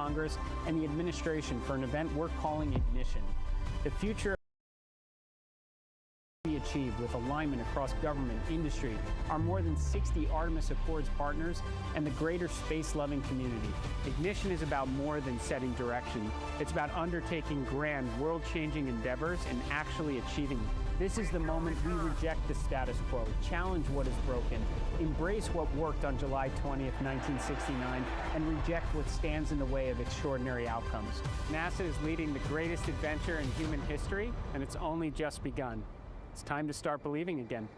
Congress and the administration for an event we're calling Ignition. The future be achieved with alignment across government, industry, our more than 60 Artemis Accords partners, and the greater space-loving community. Ignition is about more than setting direction. It's about undertaking grand, world-changing endeavors and actually achieving them. This is the moment we reject the status quo, challenge what is broken, embrace what worked on July 20th, 1969, and reject what stands in the way of extraordinary outcomes. NASA is leading the greatest adventure in human history, and it's only just begun. It's time to start believing again.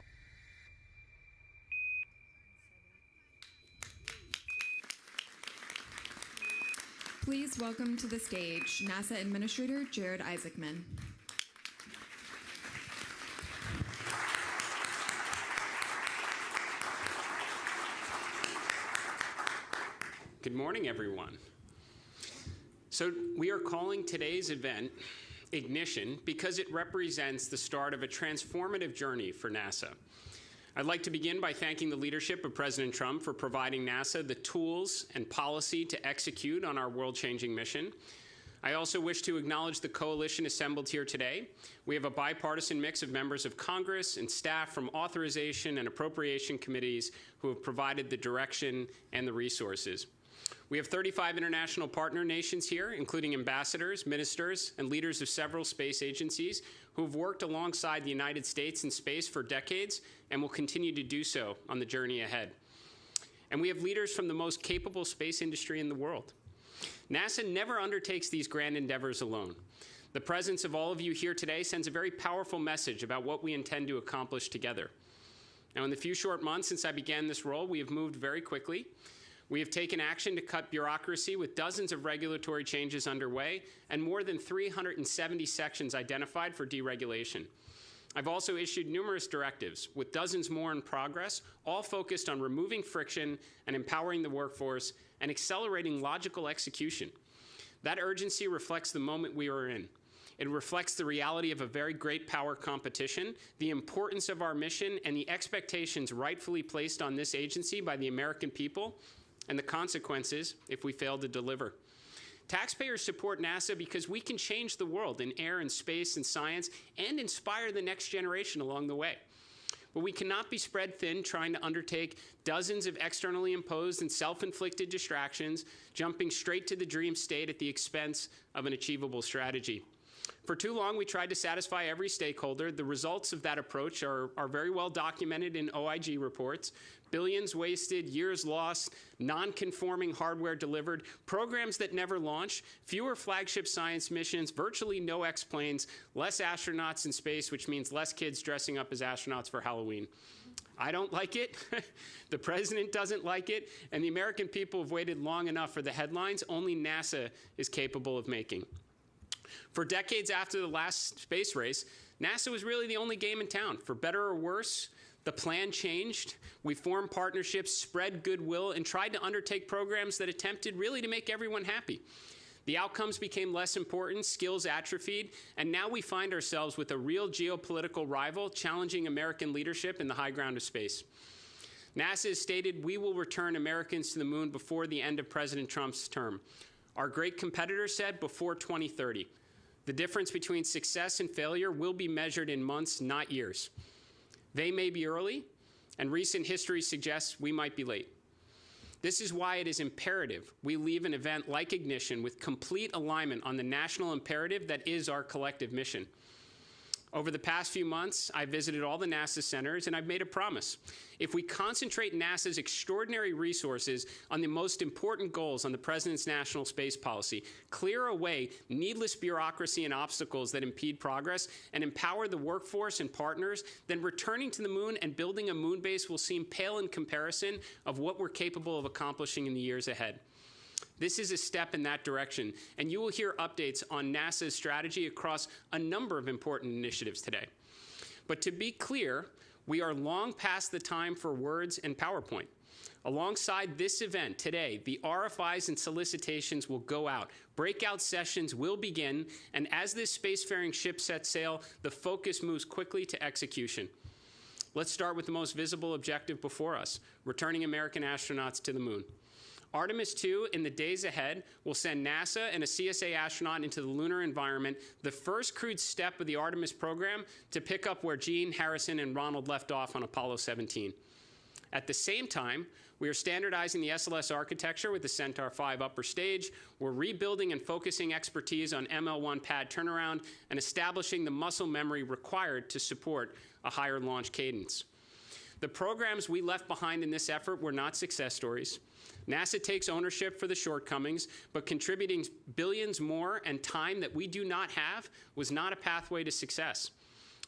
Please welcome to the stage NASA Administrator Jared Isaacman. Good morning, everyone. So we are calling today's event Ignition because it represents the start of a transformative journey for NASA. I'd like to begin by thanking the leadership of President Trump for providing NASA the tools and policy to execute on our world-changing mission. I also wish to acknowledge the coalition assembled here today. We have a bipartisan mix of members of Congress and staff from authorization and appropriation committees who have provided the direction and the resources. We have 35 international partner nations here, including ambassadors, ministers, and leaders of several space agencies who have worked alongside the United States in space for decades and will continue to do so on the journey ahead. And we have leaders from the most capable space industry in the world. NASA never undertakes these grand endeavors alone. The presence of all of you here today sends a very powerful message about what we intend to accomplish together. Now, in the few short months since I began this role, we have moved very quickly. We have taken action to cut bureaucracy with dozens of regulatory changes underway and more than 370 sections identified for deregulation. I've also issued numerous directives, with dozens more in progress, all focused on removing friction and empowering the workforce and accelerating logical execution. That urgency reflects the moment we are in. It reflects the reality of a very great power competition, the importance of our mission, and the expectations rightfully placed on this agency by the American people, and the consequences if we fail to deliver. Taxpayers support NASA because we can change the world in air and space and science and inspire the next generation along the way. But we cannot be spread thin trying to undertake dozens of externally imposed and self-inflicted distractions, jumping straight to the dream state at the expense of an achievable strategy. For too long, we tried to satisfy every stakeholder. The results of that approach are very well documented in OIG reports. Billions wasted, years lost, non-conforming hardware delivered, programs that never launch, fewer flagship science missions, virtually no X-planes, less astronauts in space, which means less kids dressing up as astronauts for Halloween. I don't like it, the president doesn't like it, and the American people have waited long enough for the headlines only NASA is capable of making. For decades after the last space race, NASA was really the only game in town. For better or worse, the plan changed. We formed partnerships, spread goodwill, and tried to undertake programs that attempted really to make everyone happy. The outcomes became less important, skills atrophied, and now we find ourselves with a real geopolitical rival challenging American leadership in the high ground of space. NASA has stated we will return Americans to the moon before the end of President Trump's term. Our great competitor said before 2030. The difference between success and failure will be measured in months, not years. They may be early, and recent history suggests we might be late. This is why it is imperative we leave an event like Ignition with complete alignment on the national imperative that is our collective mission. Over the past few months, I visited all the NASA centers, and I've made a promise. If we concentrate NASA's extraordinary resources on the most important goals on the President's national space policy, clear away needless bureaucracy and obstacles that impede progress, and empower the workforce and partners, then returning to the moon and building a moon base will seem pale in comparison of what we're capable of accomplishing in the years ahead. This is a step in that direction, and you will hear updates on NASA's strategy across a number of important initiatives today. But to be clear, we are long past the time for words and PowerPoint. Alongside this event today, the RFIs and solicitations will go out, breakout sessions will begin, and as this spacefaring ship sets sail, the focus moves quickly to execution. Let's start with the most visible objective before us, returning American astronauts to the moon. Artemis 2, in the days ahead, will send NASA and a CSA astronaut into the lunar environment, the first crewed step of the Artemis program to pick up where Gene, Harrison, and Ronald left off on Apollo 17. At the same time, we are standardizing the SLS architecture with the Centaur 5 upper stage. We're rebuilding and focusing expertise on ML1 pad turnaround and establishing the muscle memory required to support a higher launch cadence. The programs we left behind in this effort were not success stories. NASA takes ownership for the shortcomings, but contributing billions more and time that we do not have was not a pathway to success.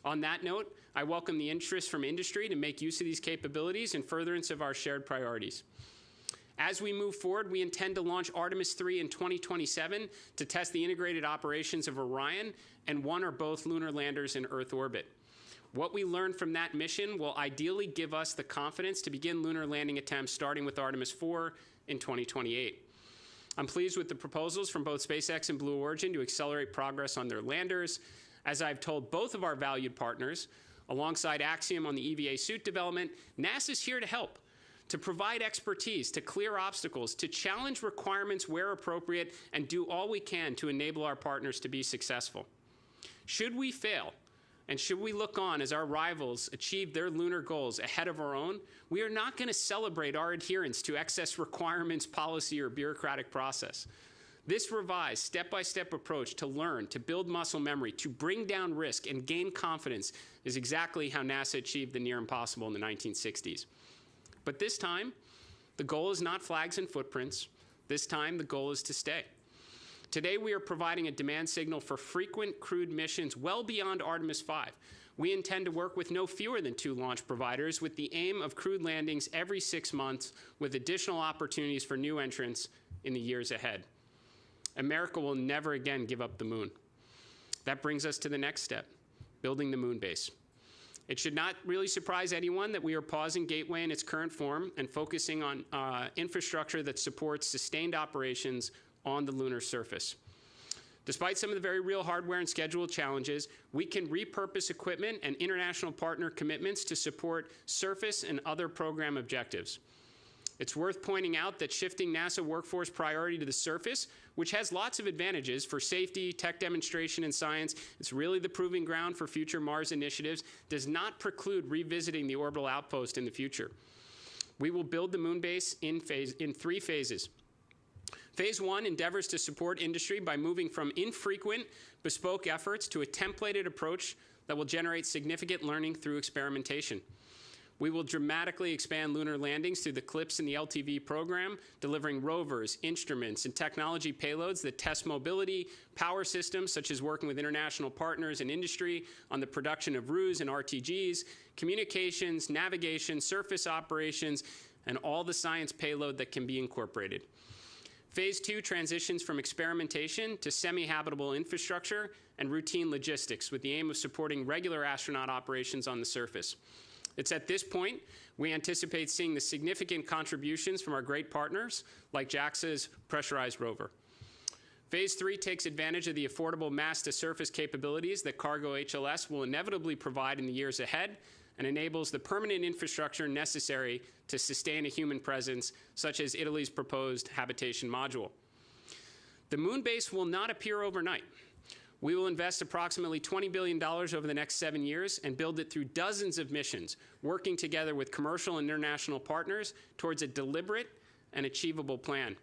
On that note, I welcome the interest from industry to make use of these capabilities in furtherance of our shared priorities. As we move forward, we intend to launch Artemis 3 in 2027 to test the integrated operations of Orion and one or both lunar landers in Earth orbit. What we learned from that mission will ideally give us the confidence to begin lunar landing attempts starting with Artemis 4 in 2028. I'm pleased with the proposals from both SpaceX and Blue Origin to accelerate progress on their landers. As I've told both of our valued partners, alongside Axiom on the EVA suit development, NASA's here to help, to provide expertise, to clear obstacles, to challenge requirements where appropriate, and do all we can to enable our partners to be successful. Should we fail, and should we look on as our rivals achieve their lunar goals ahead of our own, we are not going to celebrate our adherence to excess requirements, policy, or bureaucratic process. This revised, step-by-step approach to learn, to build muscle memory, to bring down risk and gain confidence is exactly how NASA achieved the near impossible in the 1960s. But this time, the goal is not flags and footprints. This time, the goal is to stay. Today, we are providing a demand signal for frequent crewed missions well beyond Artemis 5. We intend to work with no fewer than 2 launch providers with the aim of crewed landings every 6 months with additional opportunities for new entrants in the years ahead. America will never again give up the moon. That brings us to the next step, building the moon base. It should not really surprise anyone that we are pausing Gateway in its current form and focusing on infrastructure that supports sustained operations on the lunar surface. Despite some of the very real hardware and schedule challenges, we can repurpose equipment and international partner commitments to support surface and other program objectives. It's worth pointing out that shifting NASA workforce priority to the surface, which has lots of advantages for safety, tech demonstration, and science, it's really the proving ground for future Mars initiatives, does not preclude revisiting the orbital outpost in the future. We will build the moon base in 3 phases. Phase 1 endeavors to support industry by moving from infrequent, bespoke efforts to a templated approach that will generate significant learning through experimentation. We will dramatically expand lunar landings through the CLIPS and the LTV program, delivering rovers, instruments, and technology payloads that test mobility, power systems, such as working with international partners and industry on the production of RUs and RTGs, communications, navigation, surface operations, and all the science payload that can be incorporated. Phase 2 transitions from experimentation to semi-habitable infrastructure and routine logistics with the aim of supporting regular astronaut operations on the surface. It's at this point we anticipate seeing the significant contributions from our great partners like JAXA's pressurized rover. Phase 3 takes advantage of the affordable mass-to-surface capabilities that cargo HLS will inevitably provide in the years ahead and enables the permanent infrastructure necessary to sustain a human presence, such as Italy's proposed habitation module. The moon base will not appear overnight. We will invest approximately $20 billion over the next 7 years and build it through dozens of missions, working together with commercial and international partners towards a deliberate and achievable plan.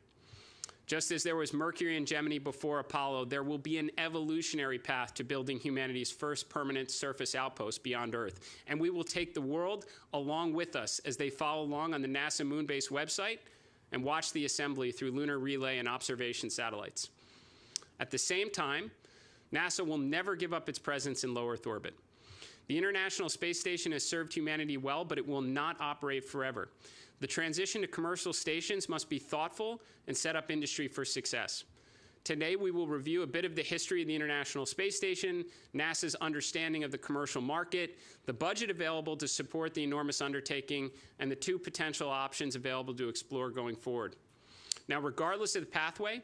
Just as there was Mercury and Gemini before Apollo, there will be an evolutionary path to building humanity's first permanent surface outpost beyond Earth. And we will take the world along with us as they follow along on the NASA Moonbase website and watch the assembly through lunar relay and observation satellites. At the same time, NASA will never give up its presence in low Earth orbit. The International Space Station has served humanity well, but it will not operate forever. The transition to commercial stations must be thoughtful and set up industry for success. Today, we will review a bit of the history of the International Space Station, NASA's understanding of the commercial market, the budget available to support the enormous undertaking, and the 2 potential options available to explore going forward. Now, regardless of the pathway,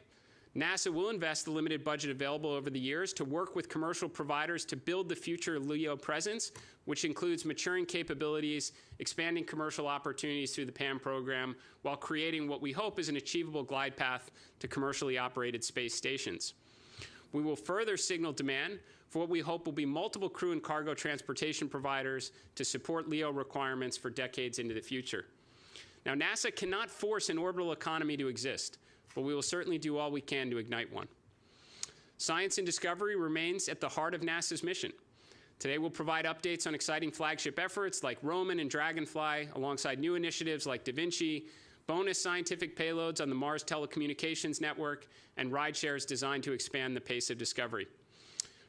NASA will invest the limited budget available over the years to work with commercial providers to build the future LEO presence, which includes maturing capabilities, expanding commercial opportunities through the PAM program, while creating what we hope is an achievable glide path to commercially operated space stations. We will further signal demand for what we hope will be multiple crew and cargo transportation providers to support LEO requirements for decades into the future. Now, NASA cannot force an orbital economy to exist, but we will certainly do all we can to ignite one. Science and discovery remains at the heart of NASA's mission. Today we'll provide updates on exciting flagship efforts like Roman and Dragonfly, alongside new initiatives like Da Vinci, bonus scientific payloads on the Mars Telecommunications Network, and rideshares designed to expand the pace of discovery.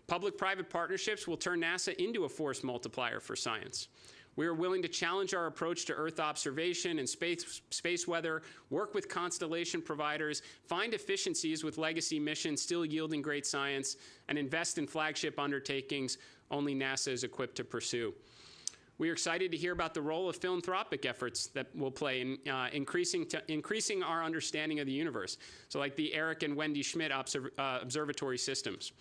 Public-private partnerships will turn NASA into a force multiplier for science. We are willing to challenge our approach to Earth observation and space weather, work with constellation providers, find efficiencies with legacy missions still yielding great science, and invest in flagship undertakings only NASA is equipped to pursue. We are excited to hear about the role of philanthropic efforts that will play in increasing our understanding of the universe, so like the Eric and Wendy Schmidt observatory systems.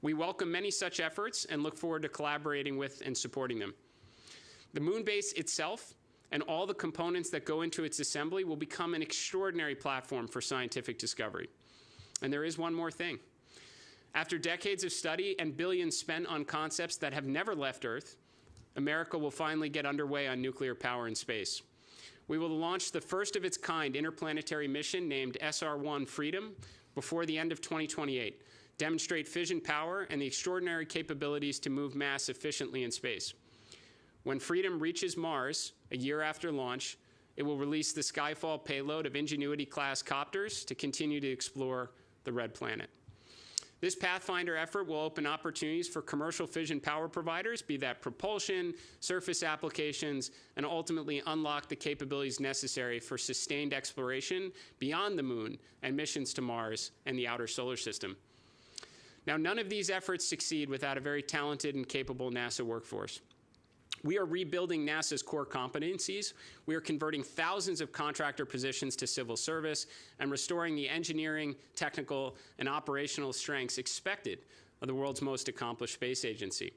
We welcome many such efforts and look forward to collaborating with and supporting them. The moon base itself and all the components that go into its assembly will become an extraordinary platform for scientific discovery. And there is one more thing. After decades of study and billions spent on concepts that have never left Earth, America will finally get underway on nuclear power in space. We will launch the first of its kind interplanetary mission named SR-1 Freedom before the end of 2028, demonstrate fission power and the extraordinary capabilities to move mass efficiently in space. When Freedom reaches Mars, a year after launch, it will release the Skyfall payload of Ingenuity-class copters to continue to explore the red planet. This Pathfinder effort will open opportunities for commercial fission power providers, be that propulsion, surface applications, and ultimately unlock the capabilities necessary for sustained exploration beyond the moon and missions to Mars and the outer solar system. Now, none of these efforts succeed without a very talented and capable NASA workforce. We are rebuilding NASA's core competencies. We are converting thousands of contractor positions to civil service and restoring the engineering, technical, and operational strengths expected of the world's most accomplished space agency.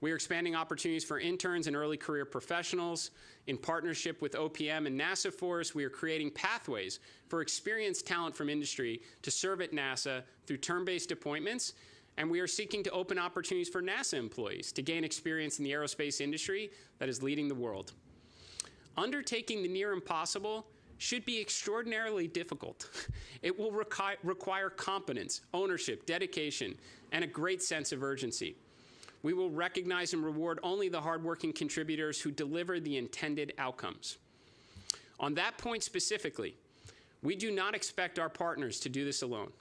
We are expanding opportunities for interns and early career professionals. In partnership with OPM and NASA Force, we are creating pathways for experienced talent from industry to serve at NASA through term-based appointments. And we are seeking to open opportunities for NASA employees to gain experience in the aerospace industry that is leading the world. Undertaking the near impossible should be extraordinarily difficult. It will require competence, ownership, dedication, and a great sense of urgency. We will recognize and reward only the hardworking contributors who deliver the intended outcomes. On that point specifically, we do not expect our partners to do this alone.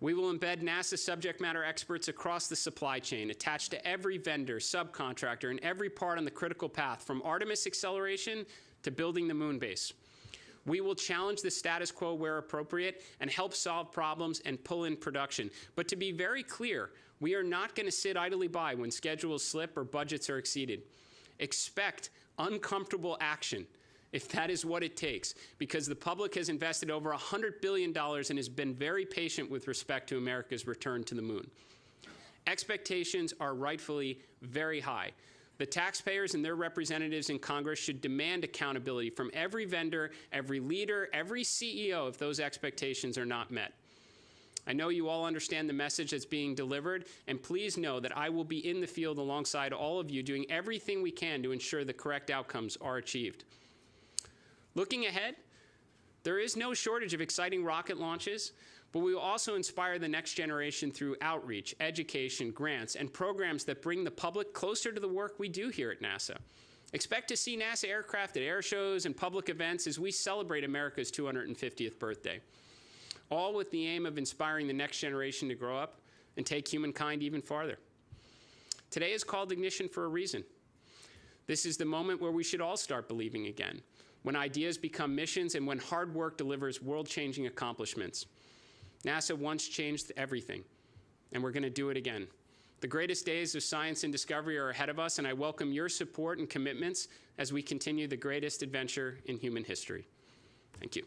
We will embed NASA subject matter experts across the supply chain, attached to every vendor, subcontractor, and every part on the critical path, from Artemis acceleration to building the moon base. We will challenge the status quo where appropriate and help solve problems and pull in production. But to be very clear, we are not going to sit idly by when schedules slip or budgets are exceeded. Expect uncomfortable action, if that is what it takes, because the public has invested over $100 billion and has been very patient with respect to America's return to the moon. Expectations are rightfully very high. The taxpayers and their representatives in Congress should demand accountability from every vendor, every leader, every CEO if those expectations are not met. I know you all understand the message that's being delivered, and please know that I will be in the field alongside all of you, doing everything we can to ensure the correct outcomes are achieved. Looking ahead, there is no shortage of exciting rocket launches, but we will also inspire the next generation through outreach, education, grants, and programs that bring the public closer to the work we do here at NASA. Expect to see NASA aircraft at air shows and public events as we celebrate America's 250th birthday, all with the aim of inspiring the next generation to grow up and take humankind even farther. Today is called Ignition for a reason. This is the moment where we should all start believing again, when ideas become missions and when hard work delivers world-changing accomplishments. NASA once changed everything, and we're going to do it again. The greatest days of science and discovery are ahead of us, and I welcome your support and commitments as we continue the greatest adventure in human history. Thank you.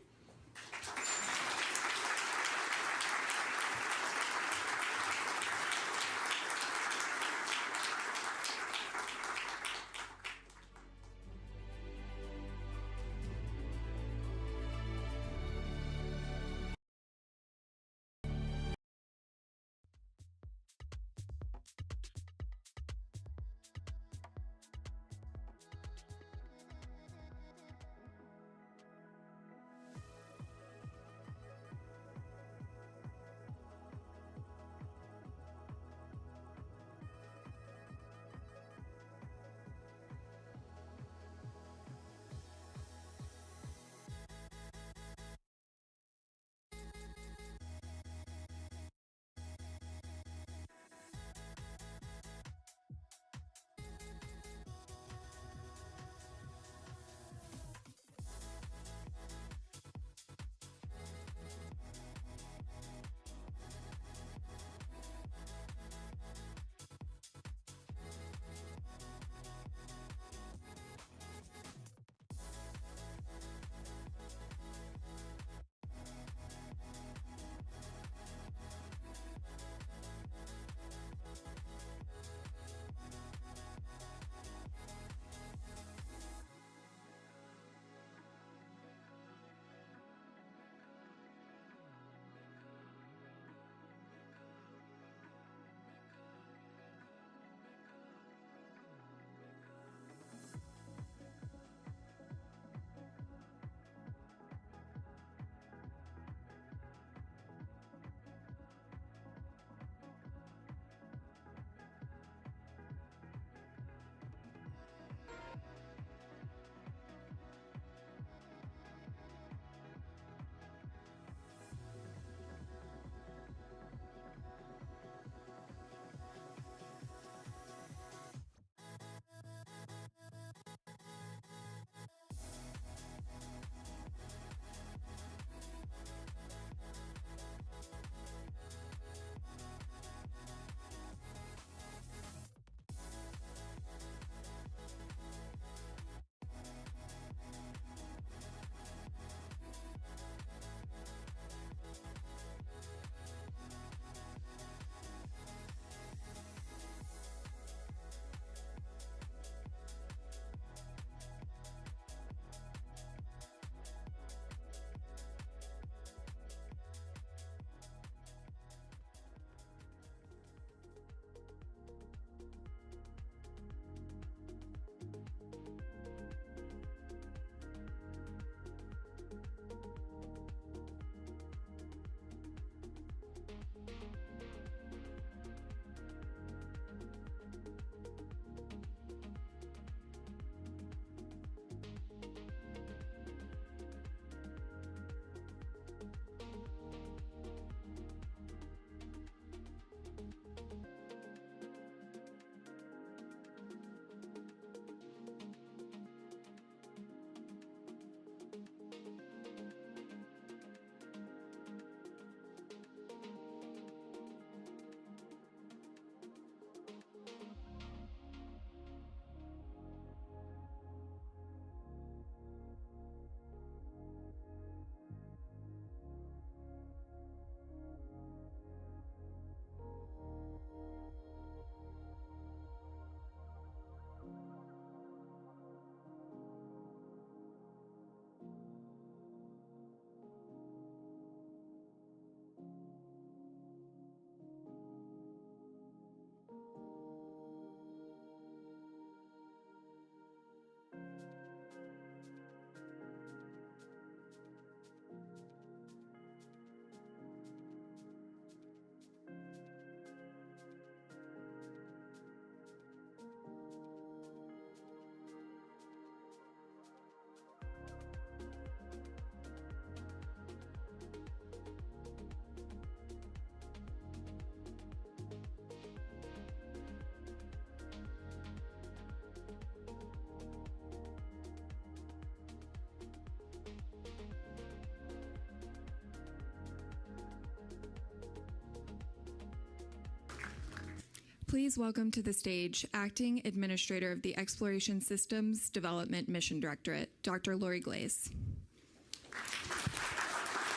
Please welcome to the stage Acting Administrator of the Exploration Systems Development Mission Directorate, Dr. Lori Glaze.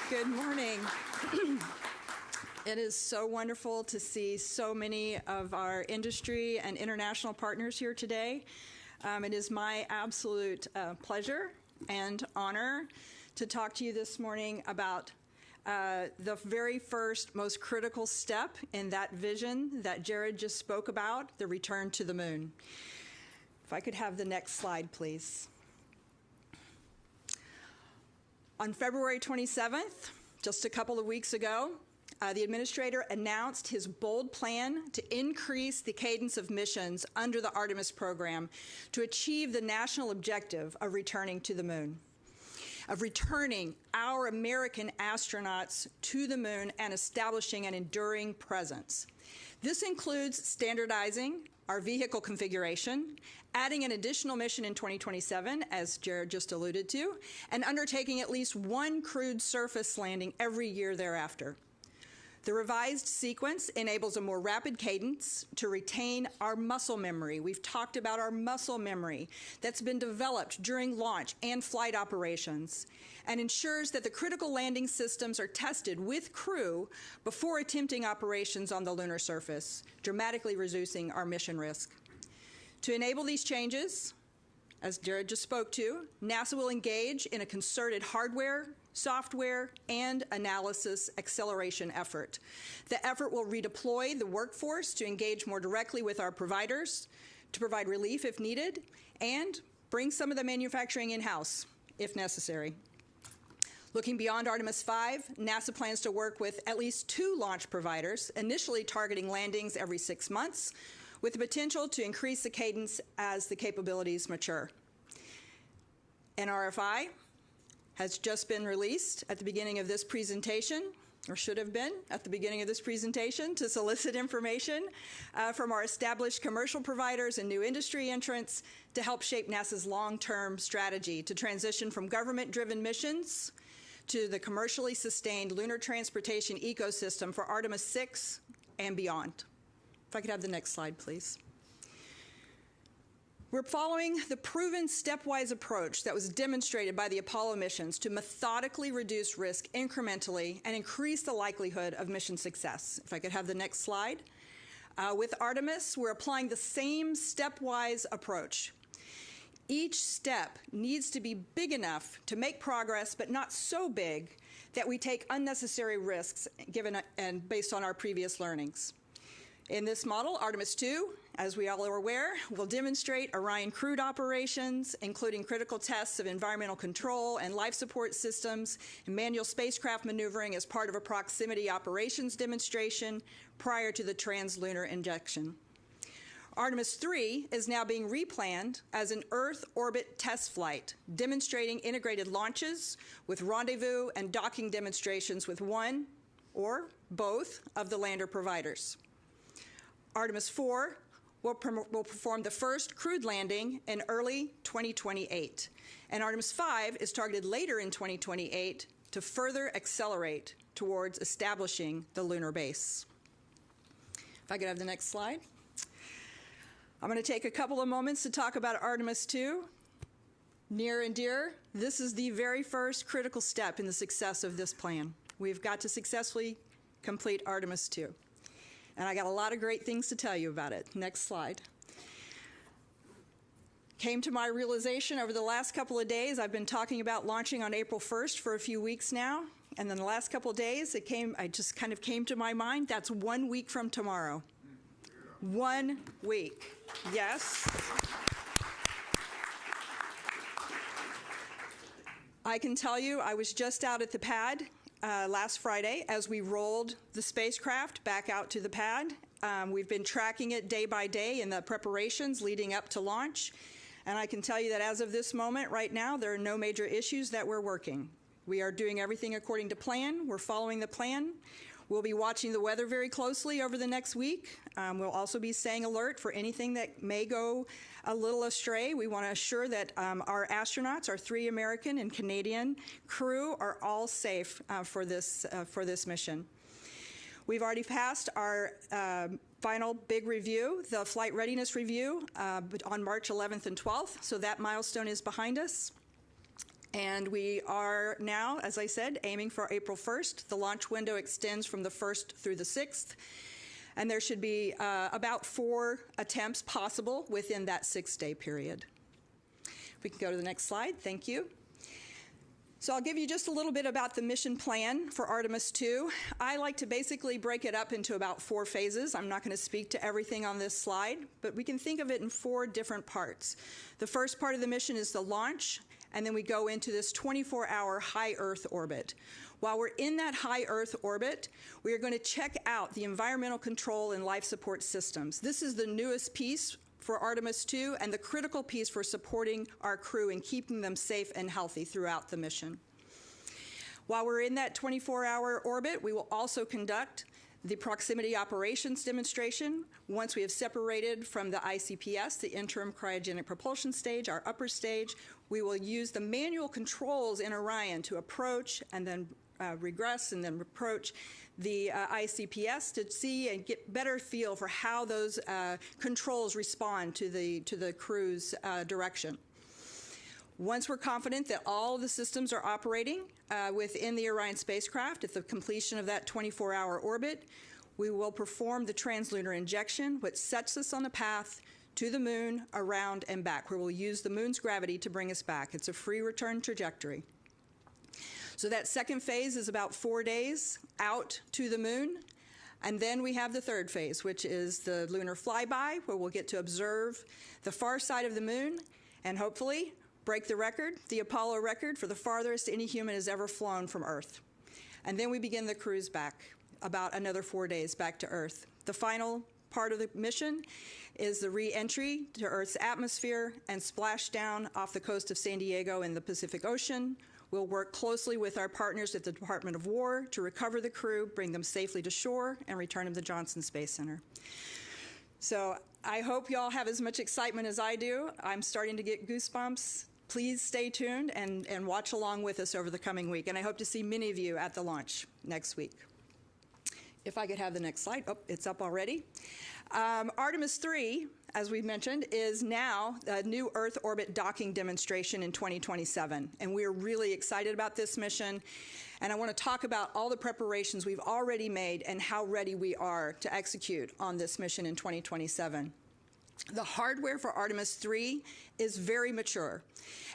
Good morning. It is so wonderful to see so many of our industry and international partners here today. It is my absolute pleasure and honor to talk to you this morning about the very first, most critical step in that vision that Jared just spoke about, the return to the moon. If I could have the next slide, please. On February 27th, just a couple of weeks ago, the administrator announced his bold plan to increase the cadence of missions under the Artemis program to achieve the national objective of returning to the moon, of returning our American astronauts to the moon and establishing an enduring presence. This includes standardizing our vehicle configuration, adding an additional mission in 2027, as Jared just alluded to, and undertaking at least one crewed surface landing every year thereafter. The revised sequence enables a more rapid cadence to retain our muscle memory. We've talked about our muscle memory that's been developed during launch and flight operations, and ensures that the critical landing systems are tested with crew before attempting operations on the lunar surface, dramatically reducing our mission risk. To enable these changes, as Jared just spoke to, NASA will engage in a concerted hardware, software, and analysis acceleration effort. The effort will redeploy the workforce to engage more directly with our providers, to provide relief if needed, and bring some of the manufacturing in-house if necessary. Looking beyond Artemis 5, NASA plans to work with at least 2 launch providers, initially targeting landings every 6 months, with the potential to increase the cadence as the capabilities mature. An RFI has just been released at the beginning of this presentation, or should have been at the beginning of this presentation, to solicit information from our established commercial providers and new industry entrants to help shape NASA's long-term strategy to transition from government-driven missions to the commercially sustained lunar transportation ecosystem for Artemis 6 and beyond. If I could have the next slide, please. We're following the proven stepwise approach that was demonstrated by the Apollo missions to methodically reduce risk incrementally and increase the likelihood of mission success. If I could have the next slide. With Artemis, we're applying the same stepwise approach. Each step needs to be big enough to make progress, but not so big that we take unnecessary risks given and based on our previous learnings. In this model, Artemis 2, as we all are aware, will demonstrate Orion crewed operations, including critical tests of environmental control and life support systems and manual spacecraft maneuvering as part of a proximity operations demonstration prior to the translunar injection. Artemis 3 is now being replanned as an Earth orbit test flight, demonstrating integrated launches with rendezvous and docking demonstrations with one or both of the lander providers. Artemis 4 will perform the first crewed landing in early 2028, and Artemis 5 is targeted later in 2028 to further accelerate towards establishing the lunar base. If I could have the next slide. I'm going to take a couple of moments to talk about Artemis 2. Near and dear, this is the very first critical step in the success of this plan. We've got to successfully complete Artemis 2. And I got a lot of great things to tell you about it. Next slide. Came to my realization over the last couple of days. I've been talking about launching on April 1st for a few weeks now. And then the last couple of days, I just kind of came to my mind, that's 1 week from tomorrow. 1 week. Yes. I can tell you, I was just out at the pad last Friday as we rolled the spacecraft back out to the pad. We've been tracking it day by day in the preparations leading up to launch. And I can tell you that as of this moment right now, there are no major issues that we're working. We are doing everything according to plan. We're following the plan. We'll be watching the weather very closely over the next week. We'll also be staying alert for anything that may go a little astray. We want to assure that our astronauts, our 3 American and Canadian crew, are all safe for this mission. We've already passed our final big review, the flight readiness review, on March 11th and 12th, so that milestone is behind us. And we are now, as I said, aiming for April 1st. The launch window extends from the 1st through the 6th, and there should be about 4 attempts possible within that 6-day period. We can go to the next slide. Thank you. So I'll give you just a little bit about the mission plan for Artemis 2. I like to basically break it up into about 4 phases. I'm not going to speak to everything on this slide, but we can think of it in 4 different parts. The first part of the mission is the launch, and then we go into this 24-hour high Earth orbit. While we're in that high Earth orbit, we are going to check out the environmental control and life support systems. This is the newest piece for Artemis 2 and the critical piece for supporting our crew and keeping them safe and healthy throughout the mission. While we're in that 24-hour orbit, we will also conduct the proximity operations demonstration. Once we have separated from the ICPS, the interim cryogenic propulsion stage, our upper stage, we will use the manual controls in Orion to approach and then regress and then approach the ICPS to see and get better feel for how those controls respond to the crew's direction. Once we're confident that all of the systems are operating within the Orion spacecraft at the completion of that 24-hour orbit, we will perform the translunar injection, which sets us on the path to the moon, around, and back, where we'll use the moon's gravity to bring us back. It's a free return trajectory. So that second phase is about 4 days out to the moon. And then we have the third phase, which is the lunar flyby, where we'll get to observe the far side of the moon and hopefully break the record, the Apollo record, for the farthest any human has ever flown from Earth. And then we begin the cruise back, about another 4 days back to Earth. The final part of the mission is the re-entry to Earth's atmosphere and splashdown off the coast of San Diego in the Pacific Ocean. We'll work closely with our partners at the Department of War to recover the crew, bring them safely to shore, and return them to Johnson Space Center. So I hope you all have as much excitement as I do. I'm starting to get goosebumps. Please stay tuned and watch along with us over the coming week. And I hope to see many of you at the launch next week. If I could have the next slide. Oh, it's up already. Artemis 3, as we mentioned, is now a new Earth orbit docking demonstration in 2027. And we're really excited about this mission. And I want to talk about all the preparations we've already made and how ready we are to execute on this mission in 2027. The hardware for Artemis 3 is very mature,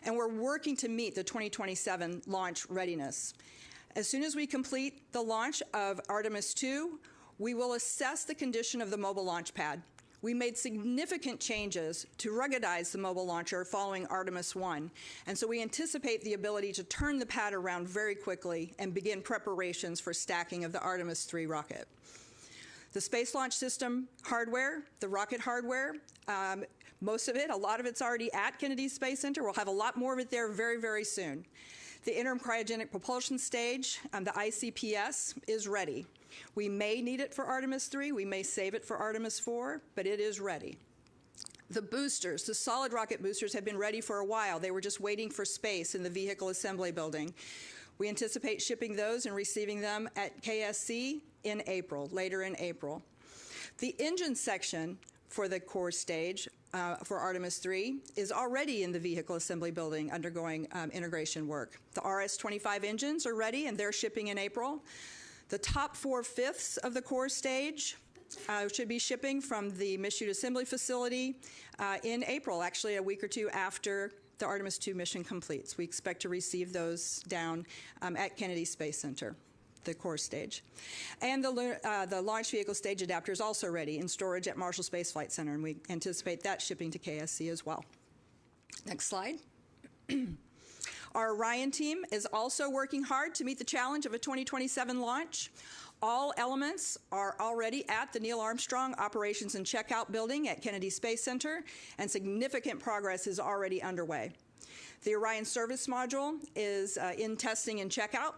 and we're working to meet the 2027 launch readiness. As soon as we complete the launch of Artemis 2, we will assess the condition of the mobile launch pad. We made significant changes to ruggedize the mobile launcher following Artemis 1, and so we anticipate the ability to turn the pad around very quickly and begin preparations for stacking of the Artemis 3 rocket. The Space Launch System hardware, the rocket hardware, most of it, a lot of it's already at Kennedy Space Center. We'll have a lot more of it there very, very soon. The interim cryogenic propulsion stage, the ICPS, is ready. We may need it for Artemis 3, we may save it for Artemis 4, but it is ready. The boosters, the solid rocket boosters, have been ready for a while. They were just waiting for space in the vehicle assembly building. We anticipate shipping those and receiving them at KSC in April, later in April. The engine section for the core stage for Artemis 3 is already in the vehicle assembly building undergoing integration work. The RS-25 engines are ready and they're shipping in April. The top 4/5 of the core stage should be shipping from the Mission Assembly Facility in April, actually a week or two after the Artemis 2 mission completes. We expect to receive those down at Kennedy Space Center, the core stage. And the launch vehicle stage adapter is also ready in storage at Marshall Space Flight Center, and we anticipate that shipping to KSC as well. Next slide. Our Orion team is also working hard to meet the challenge of a 2027 launch. All elements are already at the Neil Armstrong Operations and Checkout Building at Kennedy Space Center, and significant progress is already underway. The Orion service module is in testing and checkout,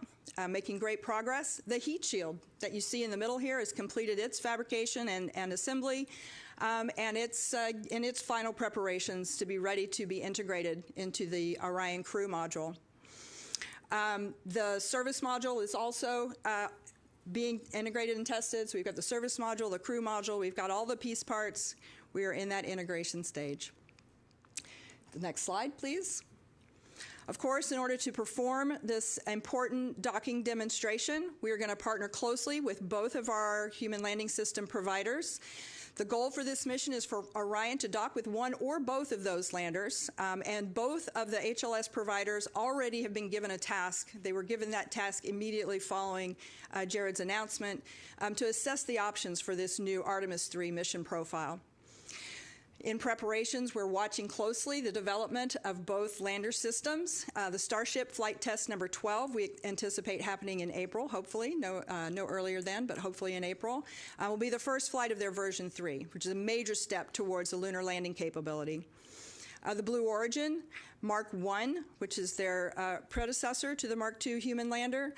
making great progress. The heat shield that you see in the middle here has completed its fabrication and assembly, and it's in its final preparations to be ready to be integrated into the Orion crew module. The service module is also being integrated and tested. So we've got the service module, the crew module, we've got all the piece parts. We are in that integration stage. The next slide, please. Of course, in order to perform this important docking demonstration, we are going to partner closely with both of our human landing system providers. The goal for this mission is for Orion to dock with one or both of those landers, and both of the HLS providers already have been given a task. They were given that task immediately following Jared's announcement to assess the options for this new Artemis 3 mission profile. In preparations, we're watching closely the development of both lander systems. The Starship Flight Test number 12, we anticipate happening in April, hopefully, no earlier than, but hopefully in April, will be the first flight of their version 3, which is a major step towards the lunar landing capability. The Blue Origin, Mark 1, which is their predecessor to the Mark 2 human lander.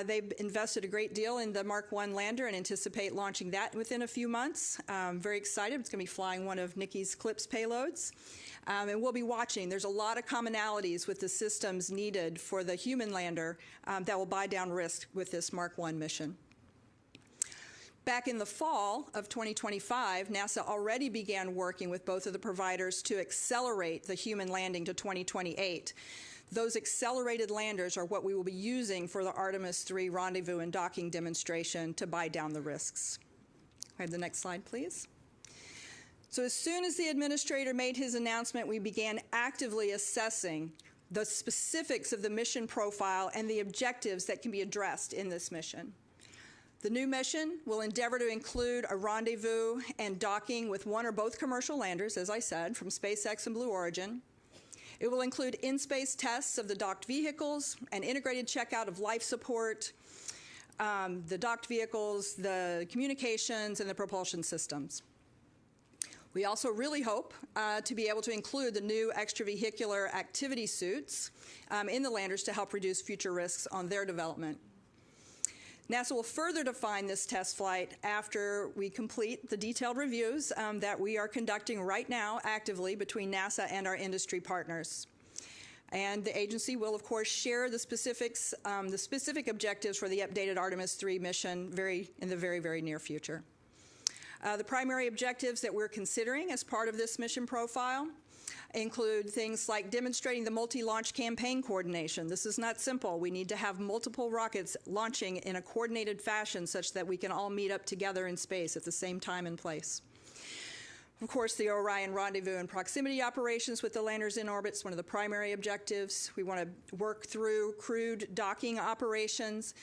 They've invested a great deal in the Mark 1 lander and anticipate launching that within a few months. Very excited. It's going to be flying one of Nikki's CLIPS payloads. And we'll be watching. There's a lot of commonalities with the systems needed for the human lander that will buy down risk with this Mark 1 mission. Back in the fall of 2025, NASA already began working with both of the providers to accelerate the human landing to 2028. Those accelerated landers are what we will be using for the Artemis 3 rendezvous and docking demonstration to buy down the risks. I have the next slide, please. So as soon as the administrator made his announcement, we began actively assessing the specifics of the mission profile and the objectives that can be addressed in this mission. The new mission will endeavor to include a rendezvous and docking with one or both commercial landers, as I said, from SpaceX and Blue Origin. It will include in-space tests of the docked vehicles, an integrated checkout of life support, the docked vehicles, the communications, and the propulsion systems. We also really hope to be able to include the new extravehicular activity suits in the landers to help reduce future risks on their development. NASA will further define this test flight after we complete the detailed reviews that we are conducting right now actively between NASA and our industry partners. And the agency will, of course, share the specifics, the specific objectives for the updated Artemis 3 mission in the very, very near future. The primary objectives that we're considering as part of this mission profile include things like demonstrating the multi-launch campaign coordination. This is not simple. We need to have multiple rockets launching in a coordinated fashion such that we can all meet up together in space at the same time and place. Of course, the Orion rendezvous and proximity operations with the landers in orbit is one of the primary objectives. We want to work through crewed docking operations.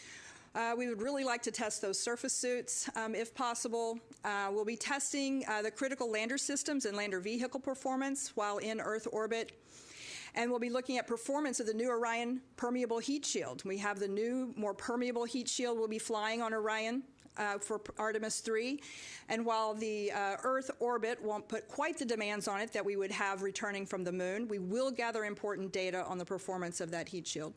We would really like to test those surface suits if possible. We'll be testing the critical lander systems and lander vehicle performance while in Earth orbit. And we'll be looking at performance of the new Orion permeable heat shield. We have the new, more permeable heat shield we'll be flying on Orion for Artemis 3. And while the Earth orbit won't put quite the demands on it that we would have returning from the moon, we will gather important data on the performance of that heat shield.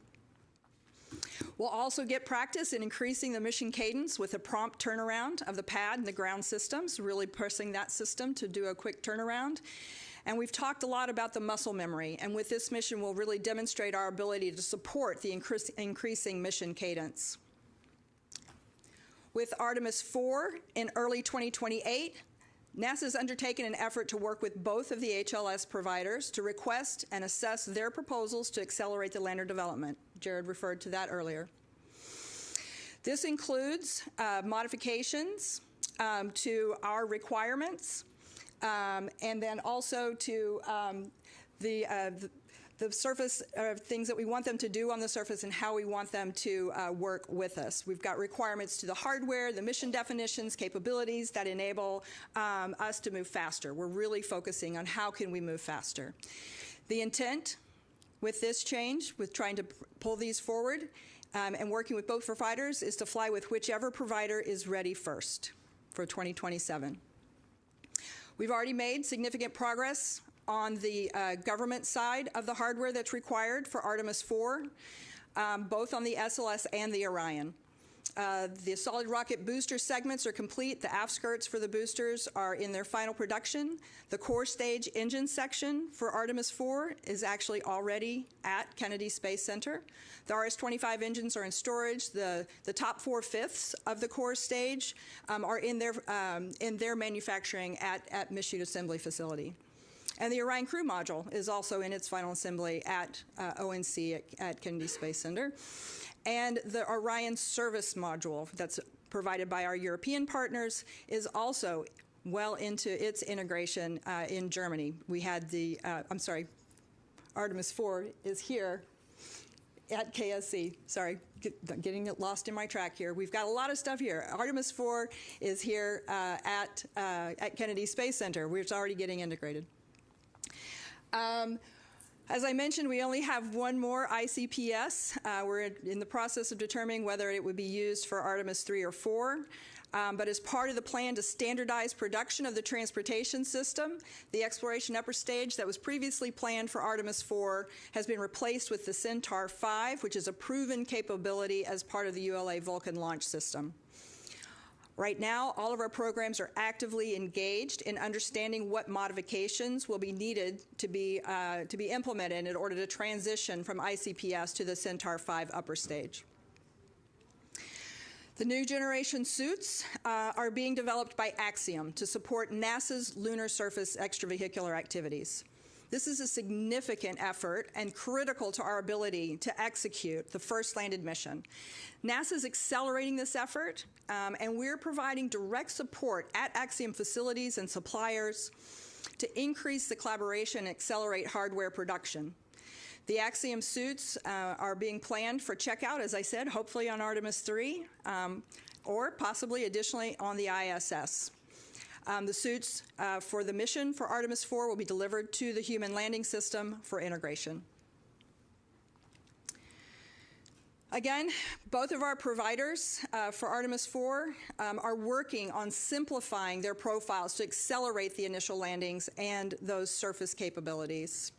We'll also get practice in increasing the mission cadence with a prompt turnaround of the pad and the ground systems, really pressing that system to do a quick turnaround. And we've talked a lot about the muscle memory, and with this mission we'll really demonstrate our ability to support the increasing mission cadence. With Artemis 4 in early 2028, NASA has undertaken an effort to work with both of the HLS providers to request and assess their proposals to accelerate the lander development. Jared referred to that earlier. This includes modifications to our requirements and then also to the surface things that we want them to do on the surface and how we want them to work with us. We've got requirements to the hardware, the mission definitions, capabilities that enable us to move faster. We're really focusing on how can we move faster. The intent with this change, with trying to pull these forward and working with both providers, is to fly with whichever provider is ready first for 2027. We've already made significant progress on the government side of the hardware that's required for Artemis 4, both on the SLS and the Orion. The solid rocket booster segments are complete. The aft skirts for the boosters are in their final production. The core stage engine section for Artemis 4 is actually already at Kennedy Space Center. The RS-25 engines are in storage. The top 4/5 of the core stage are in their manufacturing at Mission Assembly Facility. And the Orion Crew Module is also in its final assembly at ONC at Kennedy Space Center. And the Orion Service Module that's provided by our European partners is also well into its integration in Germany. We had the, Artemis 4 is here at KSC. Sorry, getting lost in my track here. We've got a lot of stuff here. Artemis 4 is here at Kennedy Space Center, where it's already getting integrated. As I mentioned, we only have one more ICPS. We're in the process of determining whether it would be used for Artemis 3 or 4. But as part of the plan to standardize production of the transportation system, the exploration upper stage that was previously planned for Artemis 4 has been replaced with the Centaur 5, which is a proven capability as part of the ULA Vulcan launch system. Right now, all of our programs are actively engaged in understanding what modifications will be needed to be implemented in order to transition from ICPS to the Centaur 5 upper stage. The new generation suits are being developed by Axiom to support NASA's lunar surface extravehicular activities. This is a significant effort and critical to our ability to execute the first landed mission. NASA is accelerating this effort, and we're providing direct support at Axiom facilities and suppliers to increase the collaboration and accelerate hardware production. The Axiom suits are being planned for checkout, as I said, hopefully on Artemis 3, or possibly additionally on the ISS. The suits for the mission for Artemis 4 will be delivered to the human landing system for integration. Again, both of our providers for Artemis 4 are working on simplifying their profiles to accelerate the initial landings and those surface capabilities.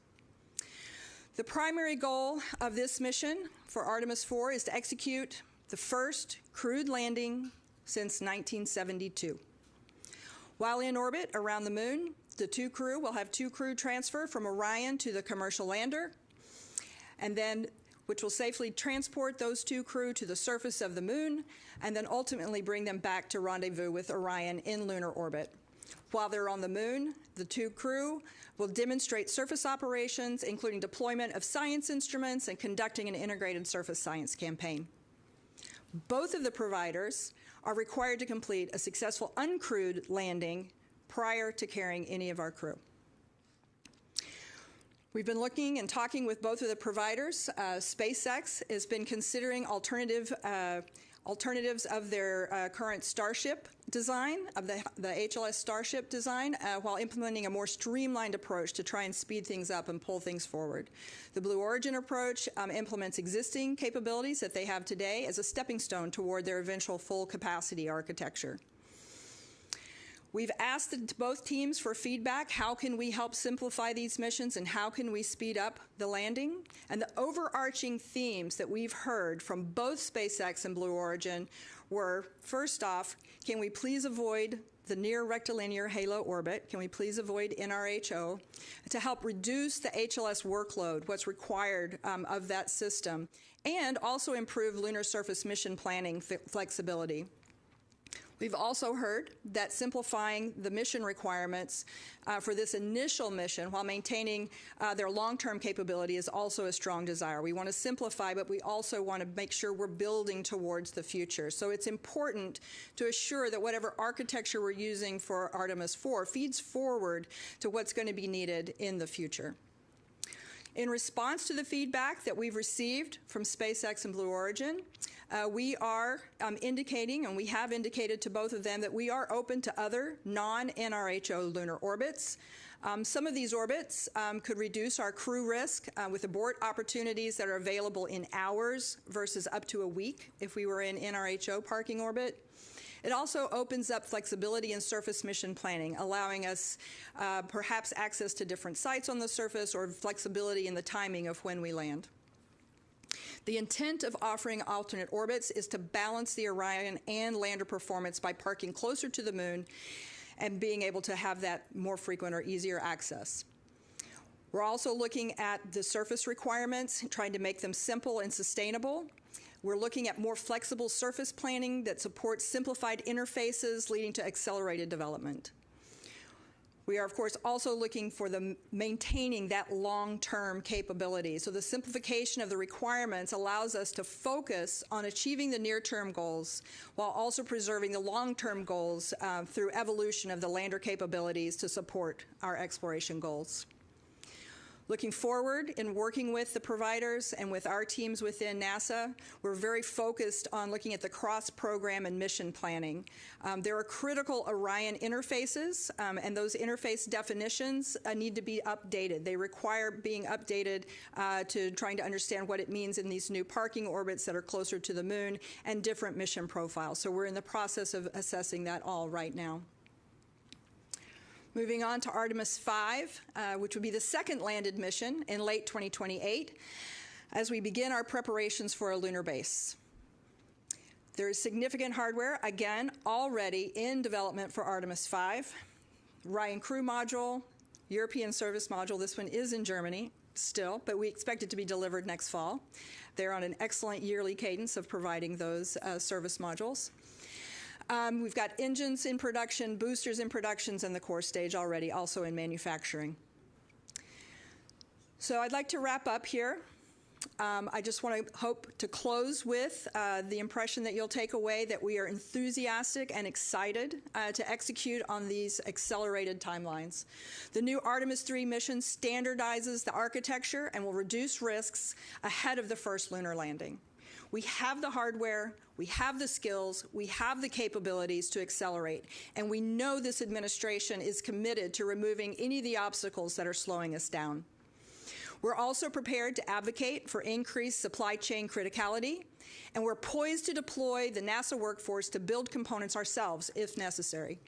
The primary goal of this mission for Artemis 4 is to execute the first crewed landing since 1972. While in orbit around the moon, the two crew will have two crew transfer from Orion to the commercial lander, and then which will safely transport those two crew to the surface of the moon, and then ultimately bring them back to rendezvous with Orion in lunar orbit. While they're on the moon, the two crew will demonstrate surface operations, including deployment of science instruments and conducting an integrated surface science campaign. Both of the providers are required to complete a successful uncrewed landing prior to carrying any of our crew. We've been looking and talking with both of the providers. SpaceX has been considering alternatives of their current Starship design, of the HLS Starship design, while implementing a more streamlined approach to try and speed things up and pull things forward. The Blue Origin approach implements existing capabilities that they have today as a stepping stone toward their eventual full capacity architecture. We've asked both teams for feedback. How can we help simplify these missions, and how can we speed up the landing? And the overarching themes that we've heard from both SpaceX and Blue Origin were, first off, can we please avoid the near rectilinear halo orbit? Can we please avoid NRHO to help reduce the HLS workload, what's required of that system, and also improve lunar surface mission planning flexibility? We've also heard that simplifying the mission requirements for this initial mission while maintaining their long-term capability is also a strong desire. We want to simplify, but we also want to make sure we're building towards the future. So it's important to assure that whatever architecture we're using for Artemis 4 feeds forward to what's going to be needed in the future. In response to the feedback that we've received from SpaceX and Blue Origin, we are indicating, and we have indicated to both of them, that we are open to other non-NRHO lunar orbits. Some of these orbits could reduce our crew risk with abort opportunities that are available in hours versus up to a week if we were in NRHO parking orbit. It also opens up flexibility in surface mission planning, allowing us perhaps access to different sites on the surface or flexibility in the timing of when we land. The intent of offering alternate orbits is to balance the Orion and lander performance by parking closer to the moon and being able to have that more frequent or easier access. We're also looking at the surface requirements, trying to make them simple and sustainable. We're looking at more flexible surface planning that supports simplified interfaces, leading to accelerated development. We are, of course, also looking for maintaining that long-term capability. So the simplification of the requirements allows us to focus on achieving the near-term goals while also preserving the long-term goals through evolution of the lander capabilities to support our exploration goals. Looking forward in working with the providers and with our teams within NASA, we're very focused on looking at the cross-program and mission planning. There are critical Orion interfaces, and those interface definitions need to be updated. They require being updated to trying to understand what it means in these new parking orbits that are closer to the moon and different mission profiles. So we're in the process of assessing that all right now. Moving on to Artemis 5, which would be the second landed mission in late 2028, as we begin our preparations for a lunar base. There is significant hardware, again, already in development for Artemis 5. Orion Crew Module, European Service Module, this one is in Germany still, but we expect it to be delivered next fall. They're on an excellent yearly cadence of providing those service modules. We've got engines in production, boosters in productions, and the core stage already also in manufacturing. So I'd like to wrap up here. I just want to hope to close with the impression that you'll take away that we are enthusiastic and excited to execute on these accelerated timelines. The new Artemis 3 mission standardizes the architecture and will reduce risks ahead of the first lunar landing. We have the hardware, we have the skills, we have the capabilities to accelerate, and we know this administration is committed to removing any of the obstacles that are slowing us down. We're also prepared to advocate for increased supply chain criticality, and we're poised to deploy the NASA workforce to build components ourselves if necessary.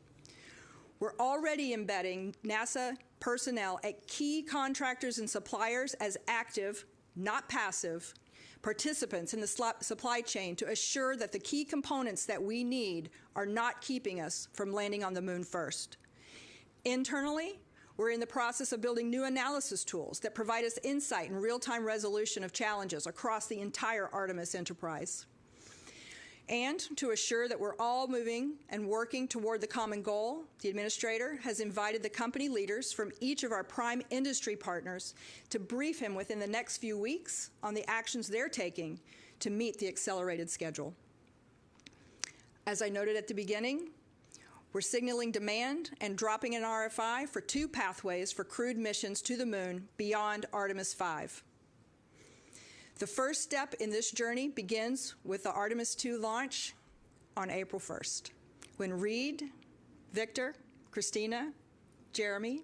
We're already embedding NASA personnel at key contractors and suppliers as active, not passive, participants in the supply chain to assure that the key components that we need are not keeping us from landing on the moon first. Internally, we're in the process of building new analysis tools that provide us insight and real-time resolution of challenges across the entire Artemis enterprise. And to assure that we're all moving and working toward the common goal, the Administrator has invited the company leaders from each of our prime industry partners to brief him within the next few weeks on the actions they're taking to meet the accelerated schedule. As I noted at the beginning, we're signaling demand and dropping an RFI for 2 pathways for crewed missions to the moon beyond Artemis 5. The first step in this journey begins with the Artemis 2 launch on April 1st, when Reed, Victor, Christina, Jeremy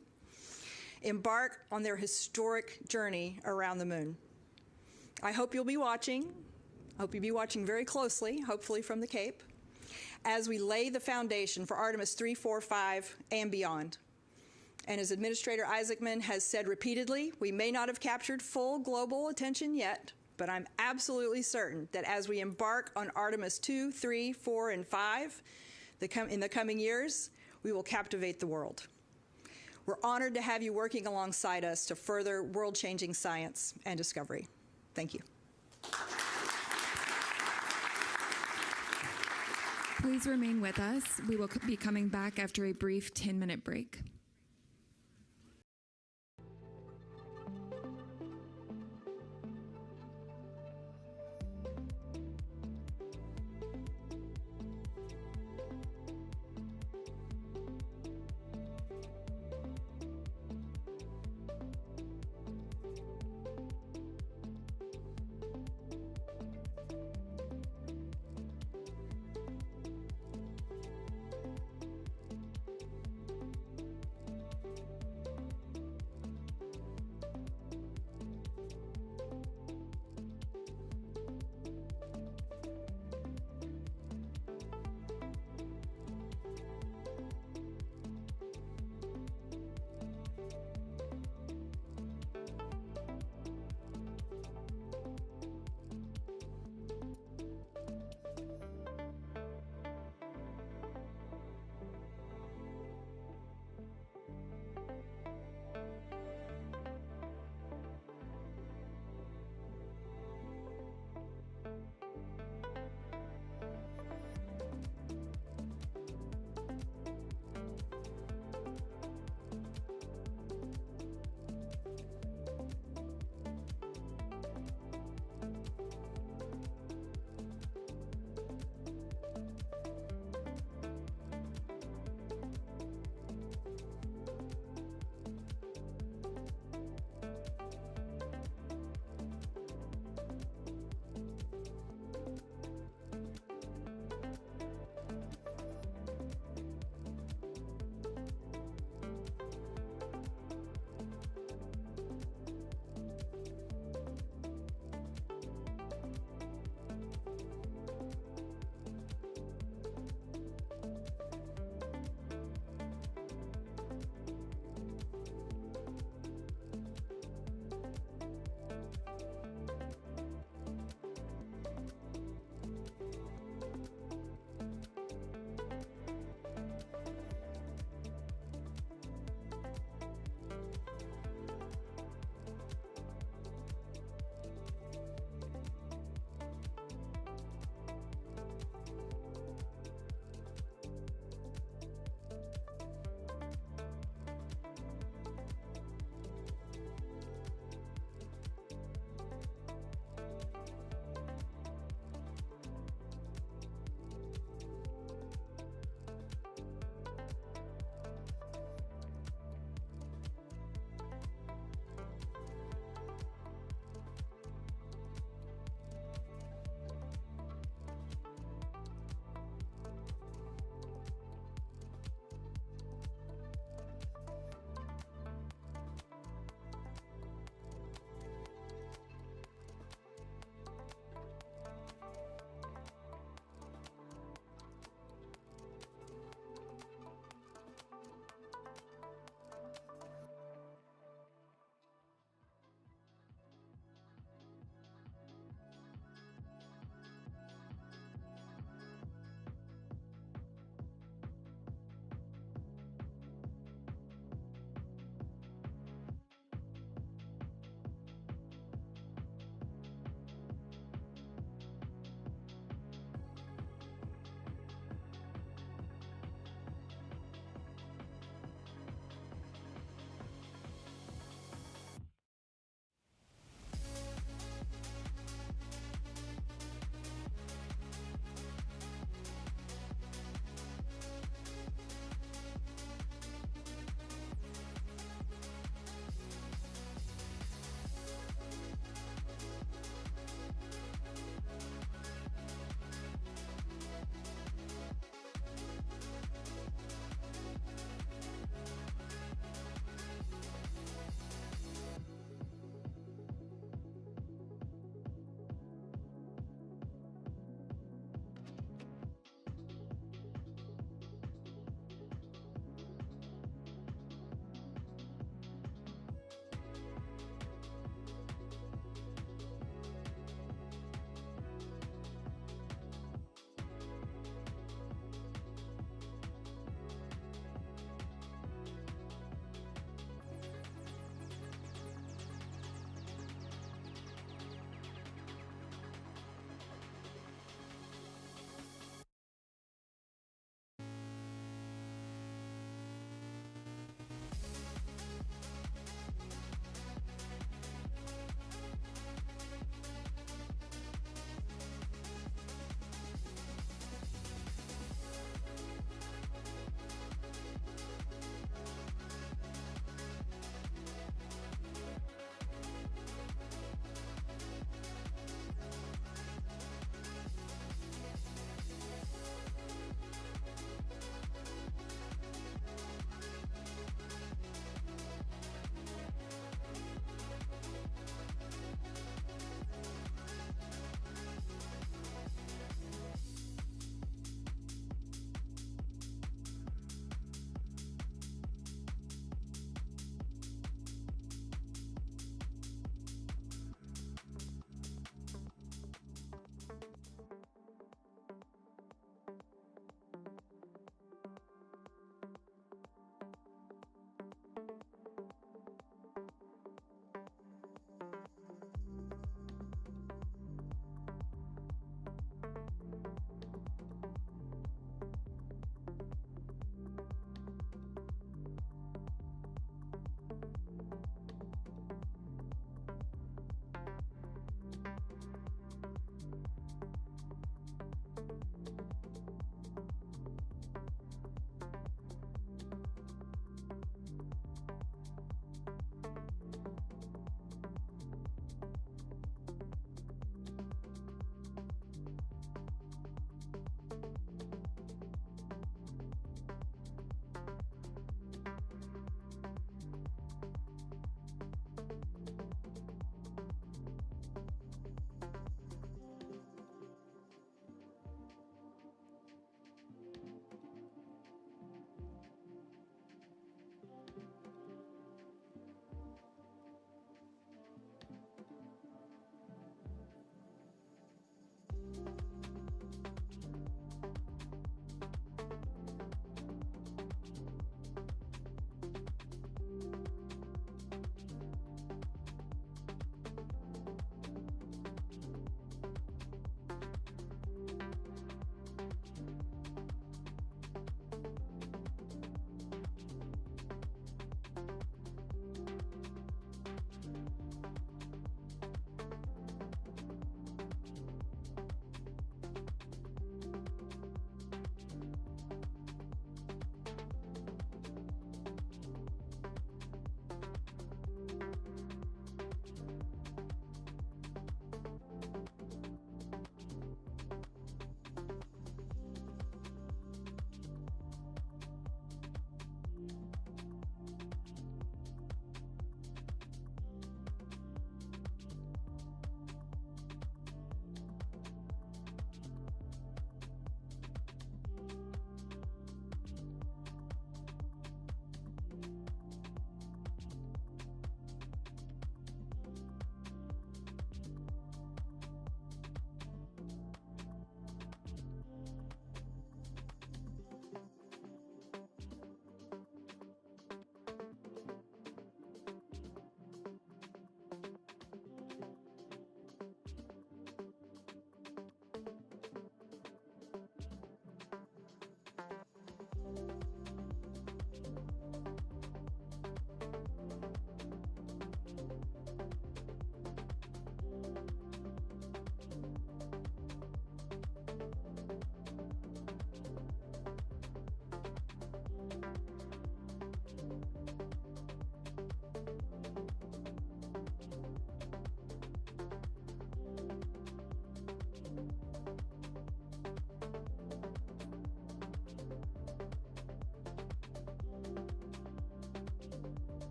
embark on their historic journey around the moon. I hope you'll be watching. I hope you'll be watching very closely, hopefully from the Cape, as we lay the foundation for Artemis 3, 4, 5, and beyond. And as Administrator Isaacman has said repeatedly, we may not have captured full global attention yet, but I'm absolutely certain that as we embark on Artemis 2, 3, 4, and 5 in the coming years, we will captivate the world. We're honored to have you working alongside us to further world-changing science and discovery. Thank you. Please remain with us. We will be coming back after a brief 10-minute break.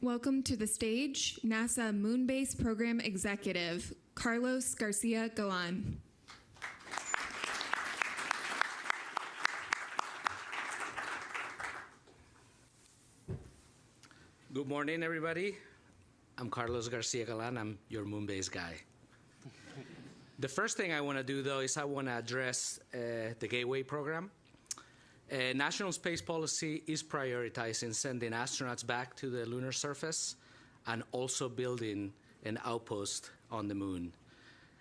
Welcome to the stage, NASA Moonbase Program Executive, Carlos Garcia-Galan. Good morning, everybody. I'm Carlos Garcia-Galan. I'm your Moonbase guy. The first thing I want to do, though, is I want to address the Gateway program. National space policy is prioritizing sending astronauts back to the lunar surface and also building an outpost on the moon.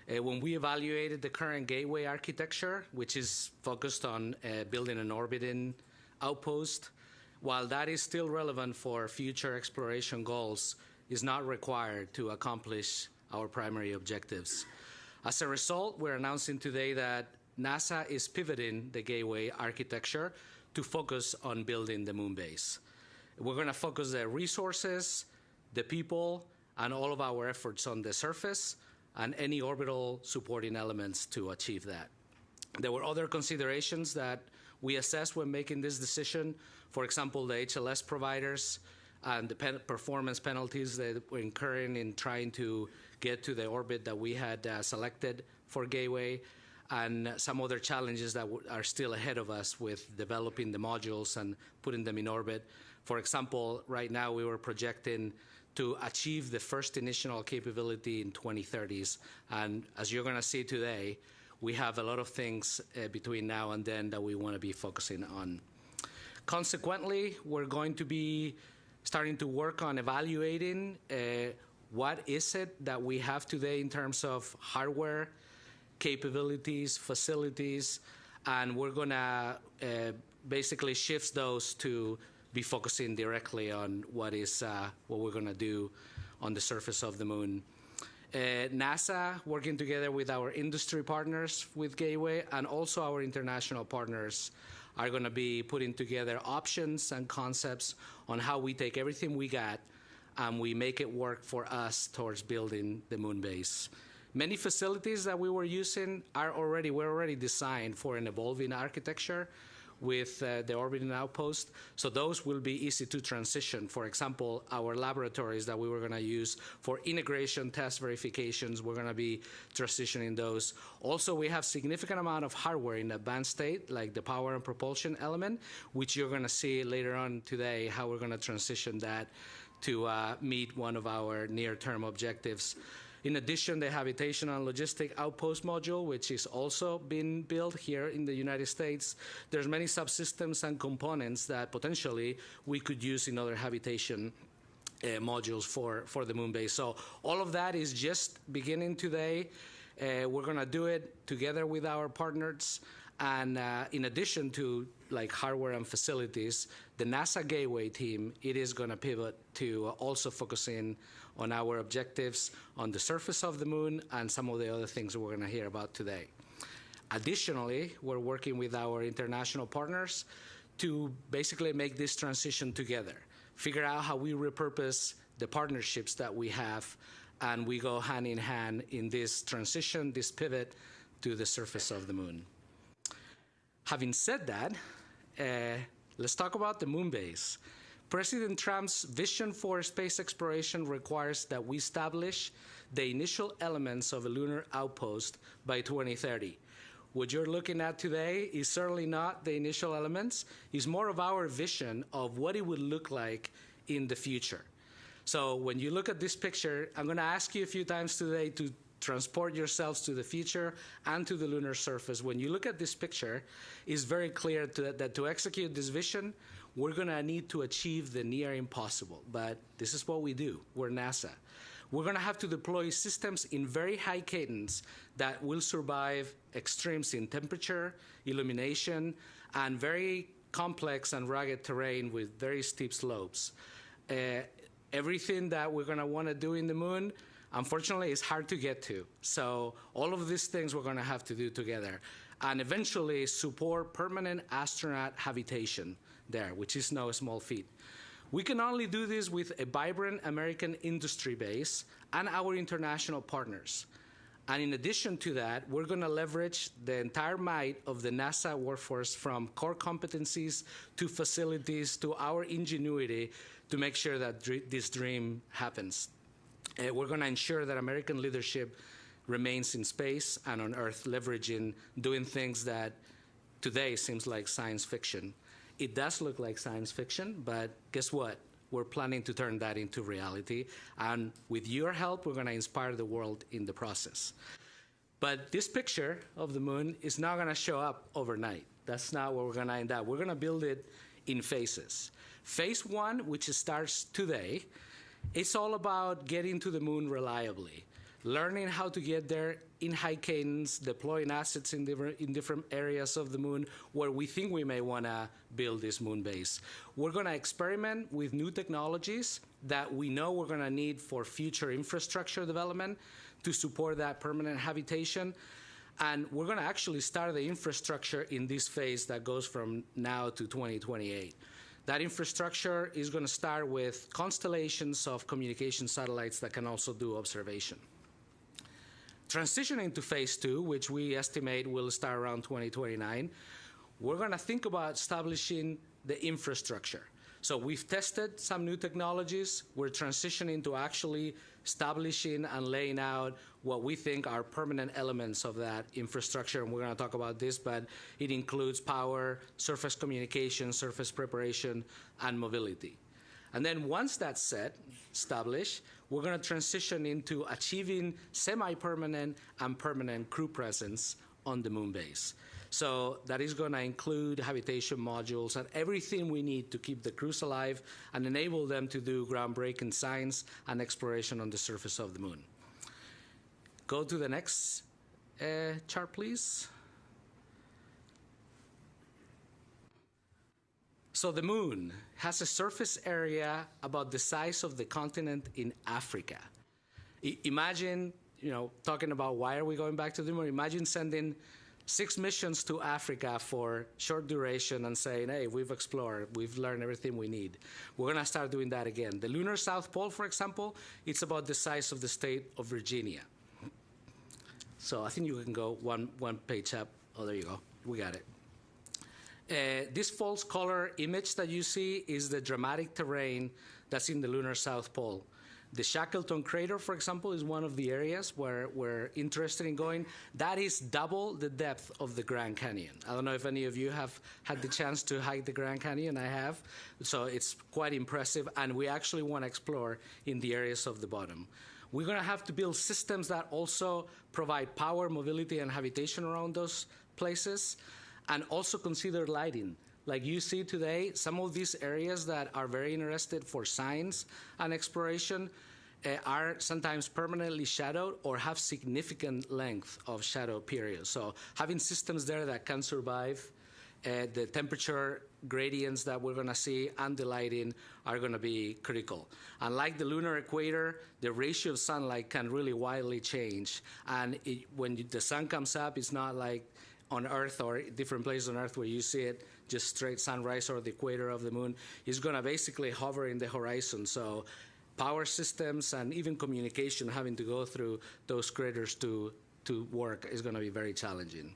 When we evaluated the current Gateway architecture, which is focused on building an orbiting outpost, while that is still relevant for future exploration goals, is not required to accomplish our primary objectives. As a result, we're announcing today that NASA is pivoting the Gateway architecture to focus on building the moon base. We're going to focus the resources, the people, and all of our efforts on the surface and any orbital supporting elements to achieve that. There were other considerations that we assessed when making this decision. For example, the HLS providers and the performance penalties that we're incurring in trying to get to the orbit that we had selected for Gateway, and some other challenges that are still ahead of us with developing the modules and putting them in orbit. For example, right now we were projecting to achieve the first initial capability in 2030s, and as you're going to see today, we have a lot of things between now and then that we want to be focusing on. Consequently, we're going to be starting to work on evaluating what is it that we have today in terms of hardware, capabilities, facilities, and we're going to basically shift those to be focusing directly on what we're going to do on the surface of the moon. NASA, working together with our industry partners with Gateway and also our international partners, are going to be putting together options and concepts on how we take everything we got and we make it work for us towards building the moon base. Many facilities that we were using were already designed for an evolving architecture with the orbiting outpost, so those will be easy to transition. For example, our laboratories that we were going to use for integration test verifications, we're going to be transitioning those. Also, we have significant amount of hardware in advanced state, like the power and propulsion element, which you're going to see later on today how we're going to transition that to meet one of our near-term objectives. In addition, the Habitation and Logistic Outpost module, which is also being built here in the United States, there's many subsystems and components that potentially we could use in other habitation modules for the moon base. So all of that is just beginning today. We're going to do it together with our partners. And in addition to like hardware and facilities, the NASA Gateway team, it is going to pivot to also focusing on our objectives on the surface of the moon and some of the other things we're going to hear about today. Additionally, we're working with our international partners to basically make this transition together, figure out how we repurpose the partnerships that we have, and we go hand in hand in this transition, this pivot to the surface of the moon. Having said that, let's talk about the moon base. President Trump's vision for space exploration requires that we establish the initial elements of a lunar outpost by 2030. What you're looking at today is certainly not the initial elements. It's more of our vision of what it would look like in the future. So when you look at this picture, I'm going to ask you a few times today to transport yourselves to the future and to the lunar surface. When you look at this picture, it's very clear that to execute this vision, we're going to need to achieve the near impossible. But this is what we do. We're NASA. We're going to have to deploy systems in very high cadence that will survive extremes in temperature, illumination, and very complex and rugged terrain with very steep slopes. Everything that we're going to want to do in the moon, unfortunately, is hard to get to. So all of these things we're going to have to do together. And eventually support permanent astronaut habitation there, which is no small feat. We can only do this with a vibrant American industry base and our international partners. And in addition to that, we're going to leverage the entire might of the NASA workforce, from core competencies to facilities to our ingenuity, to make sure that this dream happens. We're going to ensure that American leadership remains in space and on Earth, leveraging doing things that today seems like science fiction. It does look like science fiction, but guess what? We're planning to turn that into reality. And with your help, we're going to inspire the world in the process. But this picture of the moon is not going to show up overnight. That's not where we're going to end up. We're going to build it in phases. Phase 1, which starts today, it's all about getting to the moon reliably, learning how to get there in high cadence, deploying assets in different areas of the moon where we think we may want to build this moon base. We're going to experiment with new technologies that we know we're going to need for future infrastructure development to support that permanent habitation. And we're going to actually start the infrastructure in this phase that goes from now to 2028. That infrastructure is going to start with constellations of communication satellites that can also do observation. Transitioning to phase 2, which we estimate will start around 2029, we're going to think about establishing the infrastructure. So we've tested some new technologies. We're transitioning to actually establishing and laying out what we think are permanent elements of that infrastructure. And we're going to talk about this, but it includes power, surface communication, surface preparation, and mobility. And then once that's set, established, we're going to transition into achieving semi-permanent and permanent crew presence on the moon base. So that is going to include habitation modules and everything we need to keep the crews alive and enable them to do groundbreaking science and exploration on the surface of the moon. Go to the next chart, please. So the moon has a surface area about the size of the continent in Africa. Imagine, talking about why are we going back to the moon? Imagine sending 6 missions to Africa for short duration and saying, hey, we've explored, we've learned everything we need. We're going to start doing that again. The lunar South Pole, for example, it's about the size of the state of Virginia. So I think you can go one page up. Oh, there you go. We got it. This false color image that you see is the dramatic terrain that's in the lunar South Pole. The Shackleton crater, for example, is one of the areas where we're interested in going. That is double the depth of the Grand Canyon. I don't know if any of you have had the chance to hike the Grand Canyon. I have. So it's quite impressive, and we actually want to explore in the areas of the bottom. We're going to have to build systems that also provide power, mobility, and habitation around those places, and also consider lighting. Like you see today, some of these areas that are very interested for science and exploration are sometimes permanently shadowed or have significant length of shadow periods. So having systems there that can survive the temperature gradients that we're going to see and the lighting are going to be critical. Unlike the lunar equator, the ratio of sunlight can really wildly change. And when the sun comes up, it's not like on Earth or different places on Earth where you see it just straight sunrise or the equator of the moon. It's going to basically hover in the horizon. So power systems and even communication having to go through those craters to work is going to be very challenging.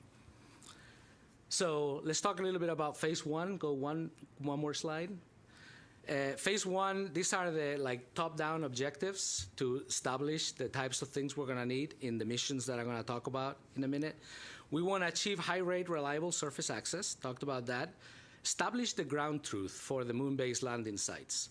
So let's talk a little bit about phase 1. Go one more slide. Phase 1, these are the top-down objectives to establish the types of things we're going to need in the missions that I'm going to talk about in a minute. We want to achieve high-rate, reliable surface access. Talked about that. Establish the ground truth for the moon-based landing sites.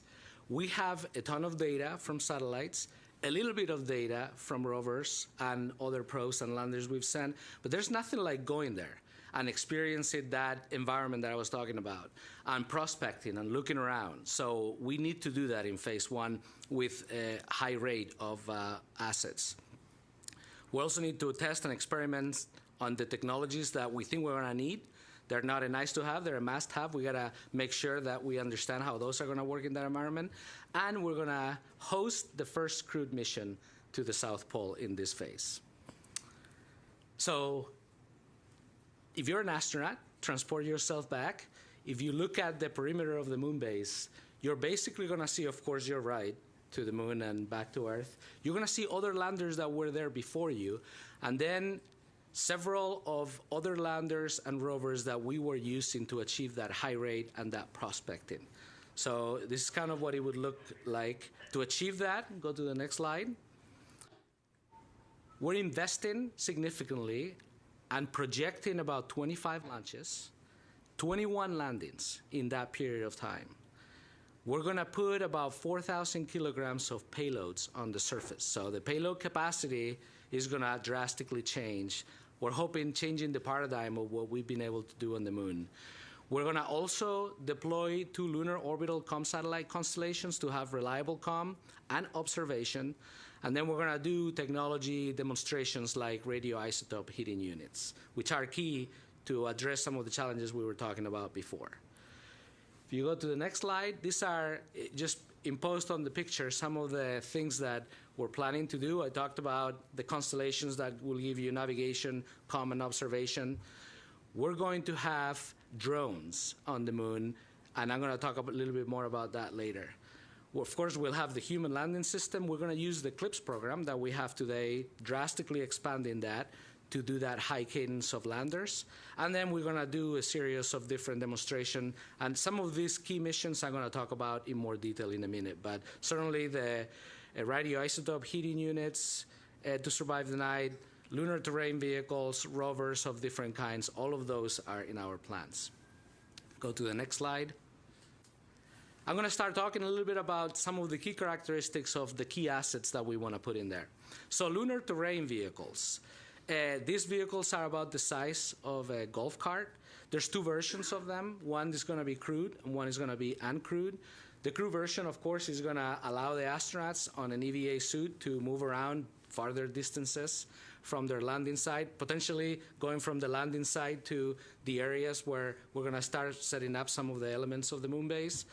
We have a ton of data from satellites, a little bit of data from rovers and other probes and landers we've sent, but there's nothing like going there and experiencing that environment that I was talking about, and prospecting and looking around. So we need to do that in phase 1 with a high rate of assets. We also need to test and experiment on the technologies that we think we're going to need. They're not a nice to have, they're a must have. We got to make sure that we understand how those are going to work in that environment. And we're going to host the first crewed mission to the South Pole in this phase. So if you're an astronaut, transport yourself back. If you look at the perimeter of the moon base, you're basically going to see, of course, your ride to the moon and back to Earth. You're going to see other landers that were there before you, and then several of other landers and rovers that we were using to achieve that high rate and that prospecting. So this is kind of what it would look like. To achieve that, go to the next slide. We're investing significantly and projecting about 25 launches, 21 landings in that period of time. We're going to put about 4,000 kilograms of payloads on the surface. So the payload capacity is going to drastically change. We're hoping changing the paradigm of what we've been able to do on the moon. We're going to also deploy 2 lunar orbital comm satellite constellations to have reliable comm and observation. And then we're going to do technology demonstrations like radioisotope heating units, which are key to address some of the challenges we were talking about before. If you go to the next slide, these are just imposed on the picture some of the things that we're planning to do. I talked about the constellations that will give you navigation, comm, and observation. We're going to have drones on the moon, and I'm going to talk a little bit more about that later. Well, of course, we'll have the human landing system. We're going to use the CLIPS program that we have today, drastically expanding that to do that high cadence of landers. And then we're going to do a series of different demonstrations. And some of these key missions I'm going to talk about in more detail in a minute. But certainly the radioisotope heating units to survive the night, lunar terrain vehicles, rovers of different kinds, all of those are in our plans. Go to the next slide. I'm going to start talking a little bit about some of the key characteristics of the key assets that we want to put in there. So lunar terrain vehicles. These vehicles are about the size of a golf cart. There's 2 versions of them. One is going to be crewed, and one is going to be uncrewed. The crew version, of course, is going to allow the astronauts on an EVA suit to move around farther distances from their landing site, potentially going from the landing site to the areas where we're going to start setting up some of the elements of the moon base.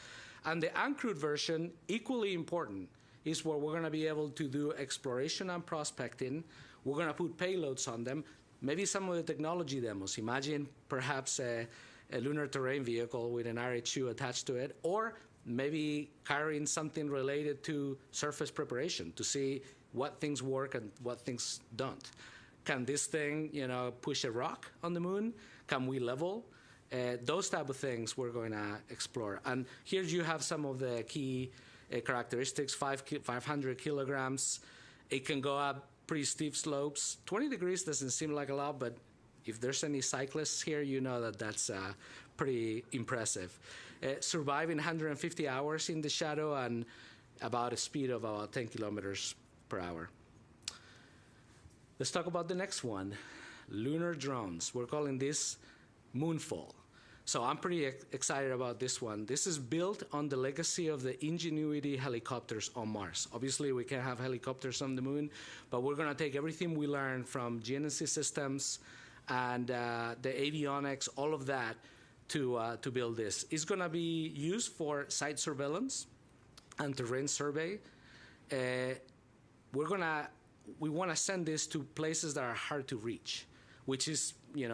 And the uncrewed version, equally important, is where we're going to be able to do exploration and prospecting. We're going to put payloads on them, maybe some of the technology demos. Imagine perhaps a lunar terrain vehicle with an RHU attached to it, or maybe carrying something related to surface preparation to see what things work and what things don't. Can this thing, push a rock on the moon? Can we level? Those type of things we're going to explore. And here you have some of the key characteristics, 500 kilograms. It can go up pretty steep slopes. 20 degrees doesn't seem like a lot, but if there's any cyclists here, you know that that's pretty impressive. Surviving 150 hours in the shadow and about a speed of about 10 kilometers per hour. Let's talk about the next one, lunar drones. We're calling this Moonfall. So I'm pretty excited about this one. This is built on the legacy of the Ingenuity helicopters on Mars. Obviously, we can't have helicopters on the moon, but we're going to take everything we learned from GNSS systems and the avionics, all of that, to build this. It's going to be used for site surveillance and terrain survey. We want to send this to places that are hard to reach, which is,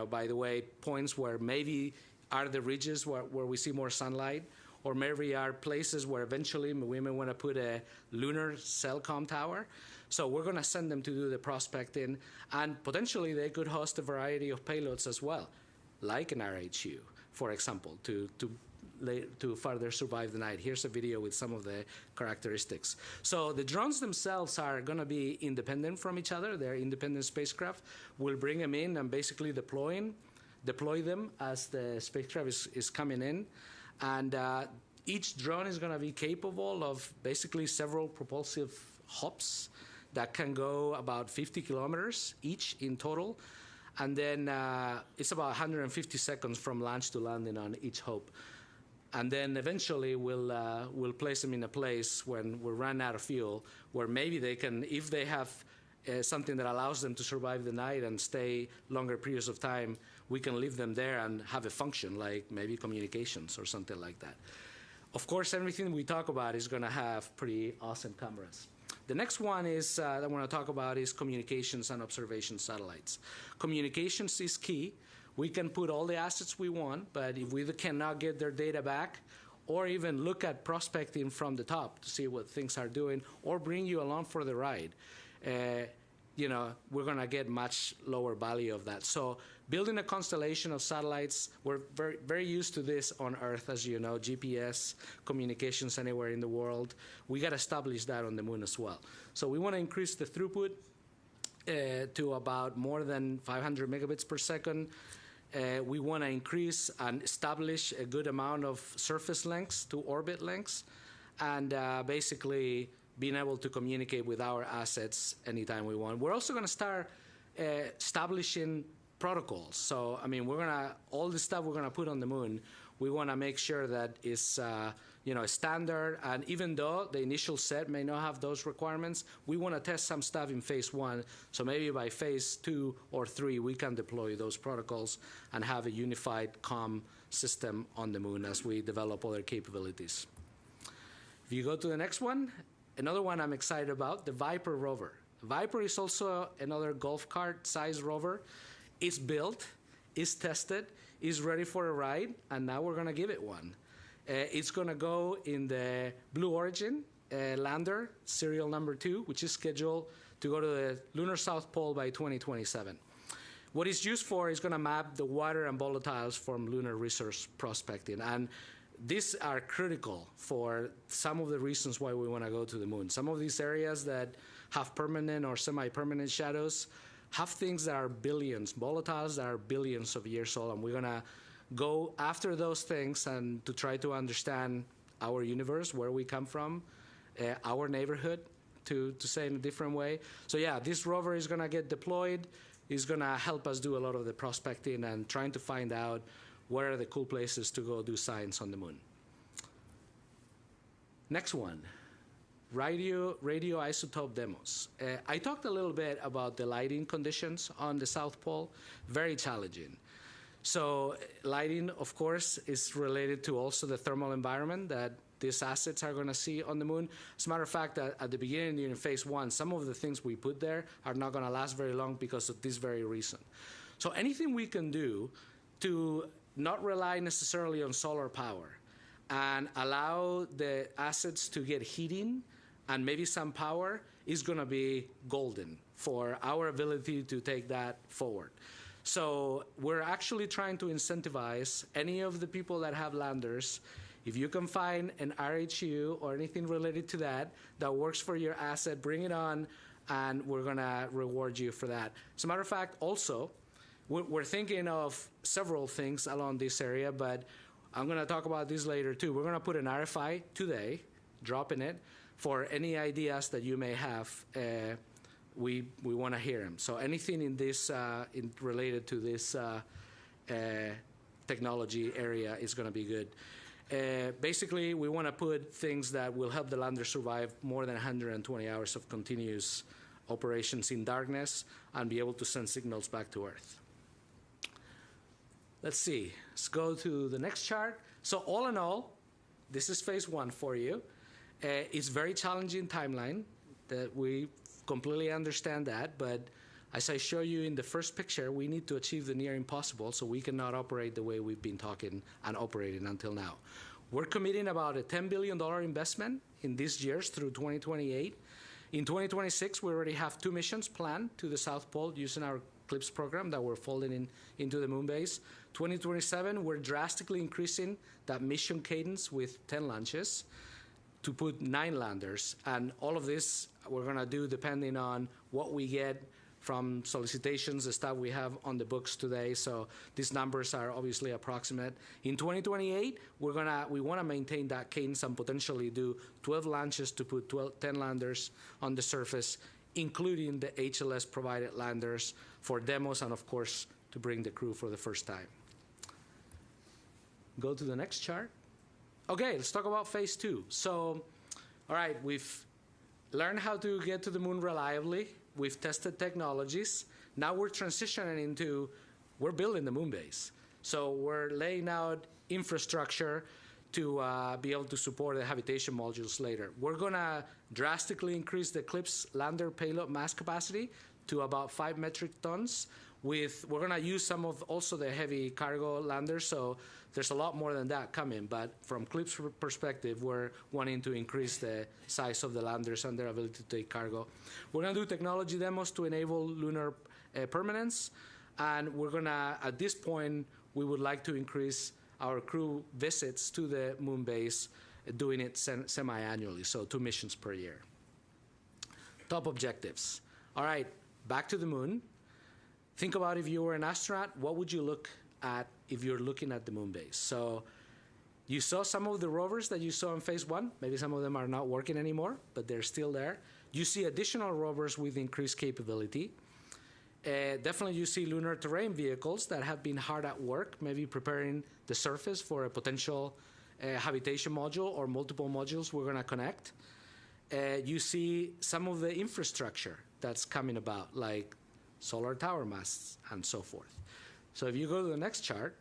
by the way, points where maybe are the ridges where we see more sunlight, or maybe are places where eventually we may want to put a lunar cell comm tower. So we're going to send them to do the prospecting, and potentially they could host a variety of payloads as well, like an RHU, for example, to further survive the night. Here's a video with some of the characteristics. So the drones themselves are going to be independent from each other. They're independent spacecraft. We'll bring them in and basically deploy them as the spacecraft is coming in. And each drone is going to be capable of basically several propulsive hops that can go about 50 kilometers each in total. And then it's about 150 seconds from launch to landing on each hop. And then eventually we'll place them in a place when we run out of fuel, where maybe they can, if they have something that allows them to survive the night and stay longer periods of time, we can leave them there and have a function like maybe communications or something like that. Of course, everything we talk about is going to have pretty awesome cameras. The next one is that I want to talk about is communications and observation satellites. Communications is key. We can put all the assets we want, but if we cannot get their data back, or even look at prospecting from the top to see what things are doing, or bring you along for the ride, we're going to get much lower value of that. So building a constellation of satellites, we're very, very used to this on Earth, as you know, GPS, communications anywhere in the world. We got to establish that on the moon as well. So we want to increase the throughput to about more than 500 megabits per second. We want to increase and establish a good amount of surface lengths to orbit lengths, and basically being able to communicate with our assets anytime we want. We're also going to start establishing protocols. So, I mean, all the stuff we're going to put on the moon, we want to make sure that it's, standard. And even though the initial set may not have those requirements, we want to test some stuff in phase 1. So maybe by phase 2 or 3, we can deploy those protocols and have a unified comm system on the moon as we develop other capabilities. If you go to the next one, another one I'm excited about, the Viper rover. Viper is also another golf cart-sized rover. It's built, it's tested, it's ready for a ride, and now we're going to give it one. It's going to go in the Blue Origin lander, serial number 2, which is scheduled to go to the lunar South Pole by 2027. What it's used for is going to map the water and volatiles from lunar resource prospecting. And these are critical for some of the reasons why we want to go to the moon. Some of these areas that have permanent or semi-permanent shadows have things that are billions, volatiles that are billions of years old, and we're going to go after those things and to try to understand our universe, where we come from, our neighborhood, to say in a different way. So yeah, this rover is going to get deployed. It's going to help us do a lot of the prospecting and trying to find out where are the cool places to go do science on the moon. Next one, radioisotope demos. I talked a little bit about the lighting conditions on the South Pole, very challenging. So lighting, of course, is related to also the thermal environment that these assets are going to see on the moon. As a matter of fact, at the beginning, during phase 1, some of the things we put there are not going to last very long because of this very reason. So anything we can do to not rely necessarily on solar power and allow the assets to get heating and maybe some power is going to be golden for our ability to take that forward. So we're actually trying to incentivize any of the people that have landers, if you can find an RHU or anything related to that works for your asset, bring it on, and we're going to reward you for that. As a matter of fact, also, we're thinking of several things along this area, but I'm going to talk about this later too. We're going to put an RFI today, dropping it, for any ideas that you may have. We want to hear them. So anything in this related to this technology area is going to be good. Basically, we want to put things that will help the lander survive more than 120 hours of continuous operations in darkness and be able to send signals back to Earth. Let's see. Let's go to the next chart. So all in all, this is phase 1 for you. It's very challenging timeline that we completely understand that, but as I show you in the first picture, we need to achieve the near impossible, so we cannot operate the way we've been talking and operating until now. We're committing about a $10 billion investment in these years through 2028. In 2026, we already have 2 missions planned to the South Pole using our CLIPS program that we're folding into the moon base. 2027, we're drastically increasing that mission cadence with 10 launches to put 9 landers. And all of this we're going to do depending on what we get from solicitations, the stuff we have on the books today. So these numbers are obviously approximate. In 2028, we want to maintain that cadence and potentially do 12 launches to put 10 landers on the surface, including the HLS provided landers for demos and of course to bring the crew for the first time. Go to the next chart. Okay, let's talk about phase 2. So, all right, we've learned how to get to the moon reliably. We've tested technologies. Now we're transitioning into, we're building the moon base. So we're laying out infrastructure to be able to support the habitation modules later. We're going to drastically increase the CLIPS lander payload mass capacity to about 5 metric tons. We're going to use some of also the heavy cargo landers, so there's a lot more than that coming. But from CLIP's perspective, we're wanting to increase the size of the landers and their ability to take cargo. We're going to do technology demos to enable lunar permanence, and we're going to, at this point, we would like to increase our crew visits to the moon base, doing it semi-annually, so 2 missions per year. Top objectives. All right, back to the moon. Think about if you were an astronaut, what would you look at if you're looking at the moon base? So you saw some of the rovers that you saw in phase 1. Maybe some of them are not working anymore, but they're still there. You see additional rovers with increased capability. Definitely you see lunar terrain vehicles that have been hard at work, maybe preparing the surface for a potential habitation module or multiple modules we're going to connect. You see some of the infrastructure that's coming about, like solar tower masts and so forth. So if you go to the next chart,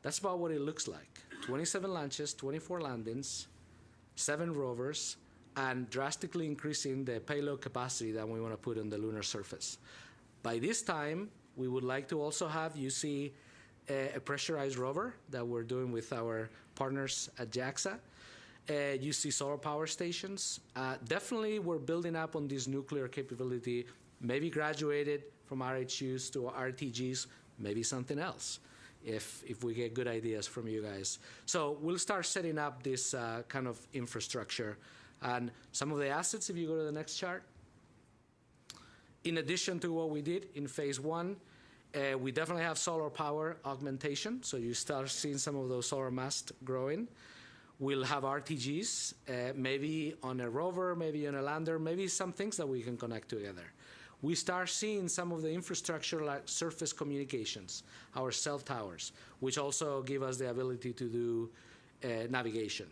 that's about what it looks like. 27 launches, 24 landings, 7 rovers, and drastically increasing the payload capacity that we want to put on the lunar surface. By this time, we would like to also have, you see, a pressurized rover that we're doing with our partners at JAXA. You see solar power stations. Definitely, we're building up on this nuclear capability, maybe graduated from RHUs to RTGs, maybe something else, if we get good ideas from you guys. So we'll start setting up this kind of infrastructure. And some of the assets, if you go to the next chart, in addition to what we did in phase 1, we definitely have solar power augmentation. So you start seeing some of those solar masts growing. We'll have RTGs, maybe on a rover, maybe on a lander, maybe some things that we can connect together. We start seeing some of the infrastructure like surface communications, our cell towers, which also give us the ability to do navigation.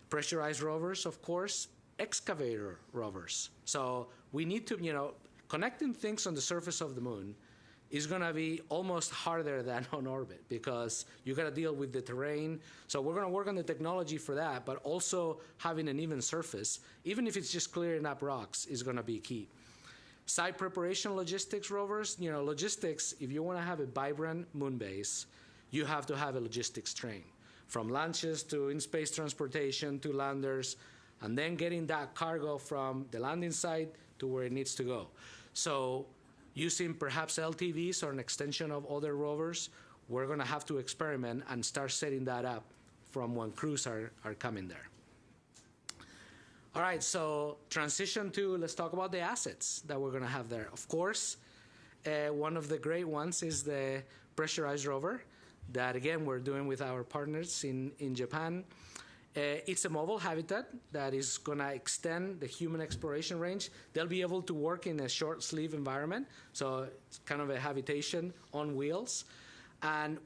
Pressurized rovers, of course, excavator rovers. So we need to, connecting things on the surface of the moon is going to be almost harder than on orbit because you got to deal with the terrain. So we're going to work on the technology for that, but also having an even surface, even if it's just clearing up rocks, is going to be key. Site preparation logistics rovers, logistics, if you want to have a vibrant moon base, you have to have a logistics train. From launches to in-space transportation to landers, and then getting that cargo from the landing site to where it needs to go. So using perhaps LTVs or an extension of other rovers, we're going to have to experiment and start setting that up from when crews are coming there. All right, so transition to, let's talk about the assets that we're going to have there. Of course, one of the great ones is the pressurized rover that, again, we're doing with our partners in Japan. It's a mobile habitat that is going to extend the human exploration range. They'll be able to work in a short sleeve environment, so it's kind of a habitation on wheels. And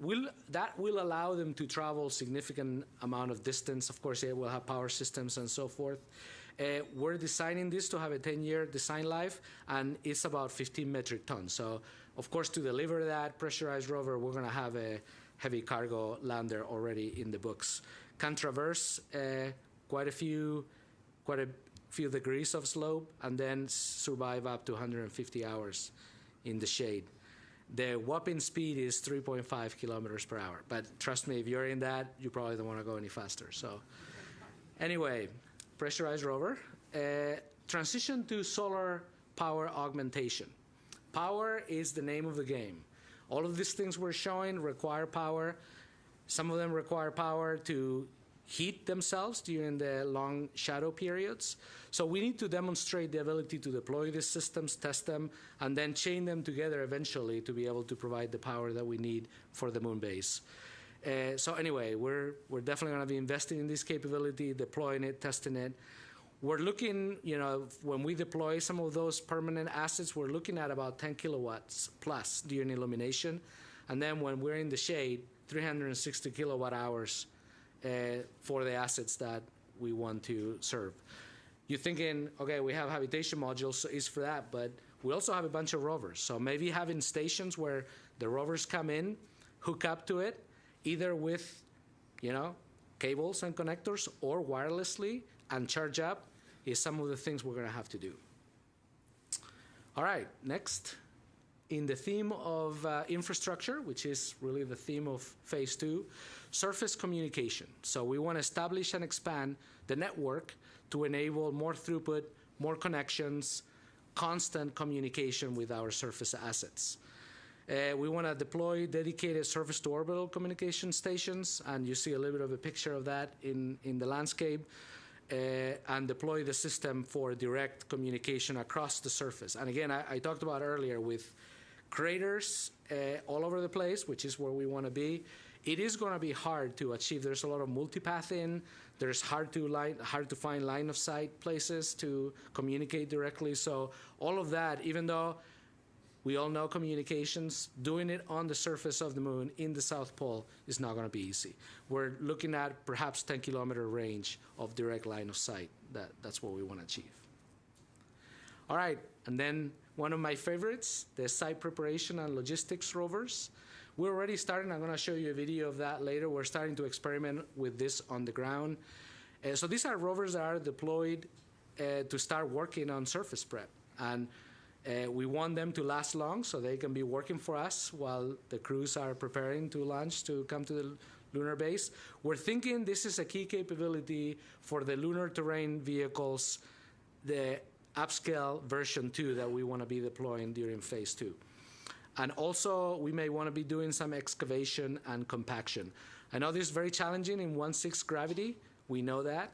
that will allow them to travel significant amount of distance. Of course, it will have power systems and so forth. We're designing this to have a 10-year design life, and it's about 15 metric tons. So, of course, to deliver that pressurized rover, we're going to have a heavy cargo lander already in the books. Can traverse quite a few degrees of slope and then survive up to 150 hours in the shade. The whopping speed is 3.5 kilometers per hour. But trust me, if you're in that, you probably don't want to go any faster. So anyway, pressurized rover. Transition to solar power augmentation. Power is the name of the game. All of these things we're showing require power. Some of them require power to heat themselves during the long shadow periods. So we need to demonstrate the ability to deploy these systems, test them, and then chain them together eventually to be able to provide the power that we need for the moon base. So anyway, we're definitely going to be investing in this capability, deploying it, testing it. We're looking, when we deploy some of those permanent assets, we're looking at about 10 kilowatts plus during illumination. And then when we're in the shade, 360 kilowatt hours for the assets that we want to serve. You're thinking, okay, we have habitation modules, so it's for that, but we also have a bunch of rovers. So maybe having stations where the rovers come in, hook up to it, either with, cables and connectors or wirelessly and charge up is some of the things we're going to have to do. All right, next. In the theme of infrastructure, which is really the theme of phase 2, surface communication. So we want to establish and expand the network to enable more throughput, more connections, constant communication with our surface assets. We want to deploy dedicated surface-to-orbital communication stations, and you see a little bit of a picture of that in the landscape, and deploy the system for direct communication across the surface. And again, I talked about earlier with craters all over the place, which is where we want to be. It is going to be hard to achieve. There's a lot of multipathing. There's hard to find line of sight places to communicate directly. So all of that, even though we all know communications, doing it on the surface of the moon in the South Pole is not going to be easy. We're looking at perhaps 10-kilometer range of direct line of sight. That's what we want to achieve. All right, and then one of my favorites, the site preparation and logistics rovers. We're already starting. I'm going to show you a video of that later. We're starting to experiment with this on the ground. So these are rovers that are deployed to start working on surface prep. And we want them to last long so they can be working for us while the crews are preparing to launch to come to the lunar base. We're thinking this is a key capability for the lunar terrain vehicles, the upscale version 2 that we want to be deploying during phase 2. And also, we may want to be doing some excavation and compaction. I know this is very challenging in 1/6 gravity. We know that.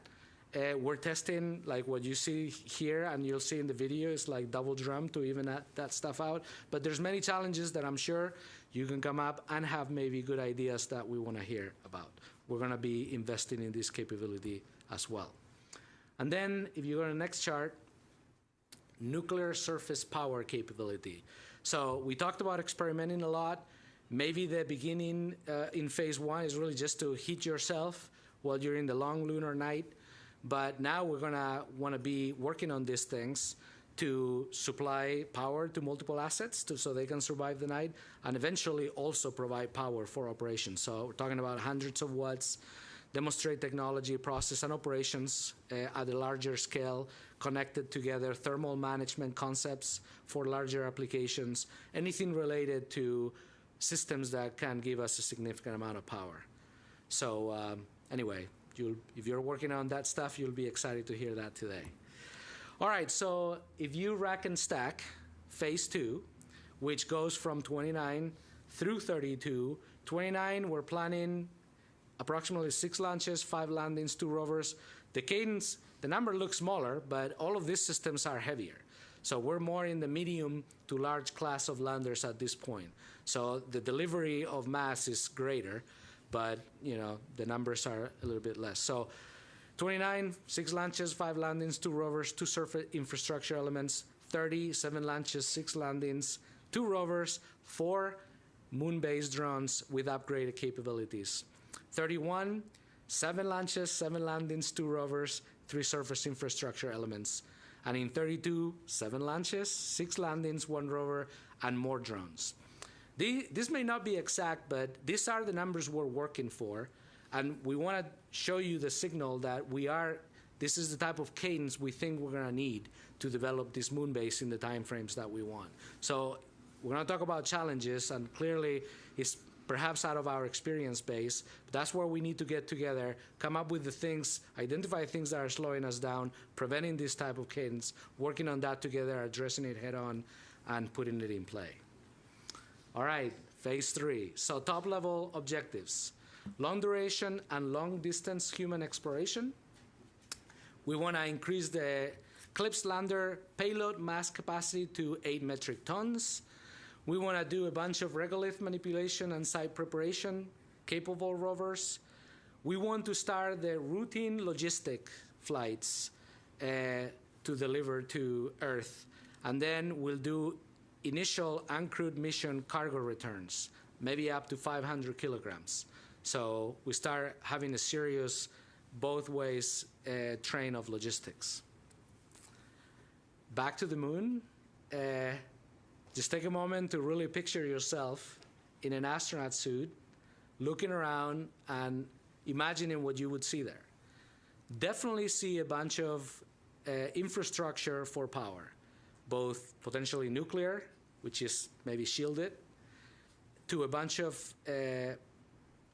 We're testing like what you see here, and you'll see in the video, is like double drum to even that stuff out. But there's many challenges that I'm sure you can come up and have maybe good ideas that we want to hear about. We're going to be investing in this capability as well. And then, if you go to the next chart, nuclear surface power capability. So we talked about experimenting a lot. Maybe the beginning in phase 1 is really just to heat yourself while you're in the long lunar night. But now we're going to want to be working on these things to supply power to multiple assets so they can survive the night, and eventually also provide power for operations. So we're talking about hundreds of watts, demonstrate technology, process, and operations at a larger scale, connected together, thermal management concepts for larger applications, anything related to systems that can give us a significant amount of power. So anyway, if you're working on that stuff, you'll be excited to hear that today. All right, so if you rack and stack phase 2, which goes from 29 through 32, 29, we're planning approximately 6 launches, 5 landings, 2 rovers. The cadence, the number looks smaller, but all of these systems are heavier. So we're more in the medium to large class of landers at this point. So the delivery of mass is greater, but the numbers are a little bit less. So 29, 6 launches, 5 landings, 2 rovers, 2 surface infrastructure elements. 30, 7 launches, 6 landings, 2 rovers, 4 moon-based drones with upgraded capabilities. 31, 7 launches, 7 landings, 2 rovers, 3 surface infrastructure elements. And in 32, 7 launches, 6 landings, 1 rover, and more drones. This may not be exact, but these are the numbers we're working for. And we want to show you the signal that this is the type of cadence we think we're going to need to develop this moon base in the time frames that we want. So we're going to talk about challenges, and clearly it's perhaps out of our experience base. But that's where we need to get together, come up with the things, identify things that are slowing us down, preventing this type of cadence, working on that together, addressing it head on, and putting it in play. All right, phase 3. So top-level objectives. Long duration and long distance human exploration. We want to increase the CLPS lander payload mass capacity to 8 metric tons. We want to do a bunch of regolith manipulation and site preparation capable rovers. We want to start the routine logistic flights to deliver to Earth. And then we'll do initial uncrewed mission cargo returns, maybe up to 500 kilograms. So we start having a serious, both ways, train of logistics. Back to the moon. Just take a moment to really picture yourself in an astronaut suit, looking around and imagining what you would see there. Definitely see a bunch of infrastructure for power. both potentially nuclear, which is maybe shielded, to a bunch of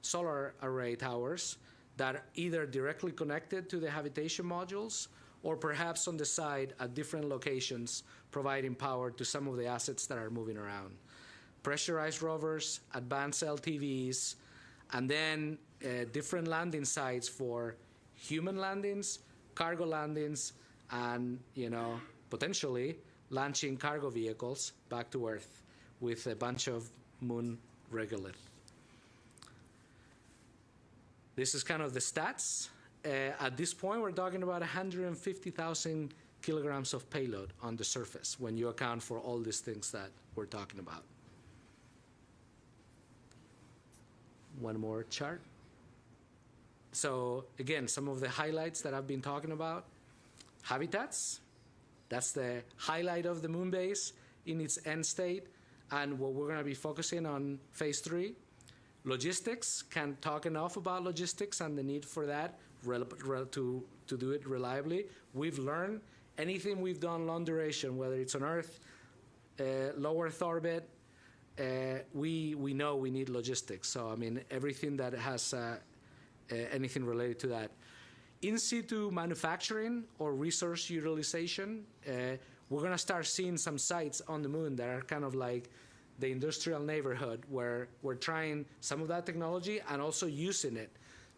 solar array towers that are either directly connected to the habitation modules or perhaps on the side at different locations providing power to some of the assets that are moving around. Pressurized rovers, advanced LTVs, and then different landing sites for human landings, cargo landings, and potentially launching cargo vehicles back to Earth with a bunch of moon regolith. This is kind of the stats. At this point, we're talking about 150,000 kilograms of payload on the surface when you account for all these things that we're talking about. One more chart. So again, some of the highlights that I've been talking about. Habitats, that's the highlight of the moon base in its end state, and what we're going to be focusing on phase 3. Logistics, can't talk enough about logistics and the need for that to do it reliably. We've learned anything we've done long duration, whether it's on Earth, low Earth orbit, we know we need logistics. So I mean, everything that has anything related to that. In situ manufacturing or resource utilization, we're going to start seeing some sites on the moon that are kind of like the industrial neighborhood where we're trying some of that technology and also using it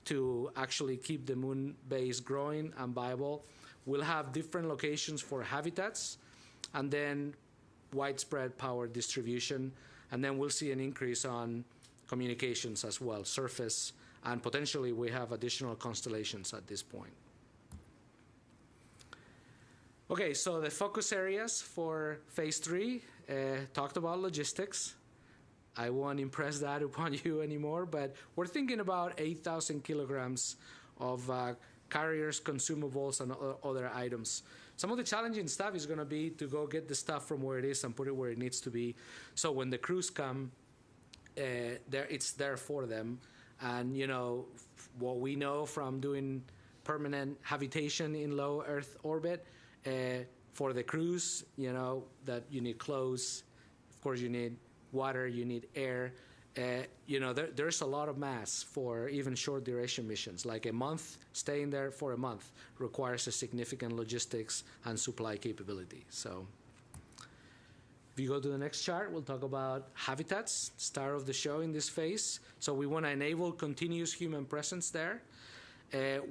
to actually keep the moon base growing and viable. We'll have different locations for habitats and then widespread power distribution. And then we'll see an increase on communications as well, surface, and potentially we have additional constellations at this point. Okay, so the focus areas for phase 3, talked about logistics. I won't impress that upon you anymore, but we're thinking about 8,000 kilograms of carriers, consumables, and other items. Some of the challenging stuff is going to be to go get the stuff from where it is and put it where it needs to be. So when the crews come, it's there for them. And what we know from doing permanent habitation in low Earth orbit, for the crews, that you need clothes. Of course, you need water, you need air. There's a lot of mass for even short duration missions. Like a month, staying there for a month requires a significant logistics and supply capability. So if you go to the next chart, we'll talk about habitats, star of the show in this phase. So we want to enable continuous human presence there.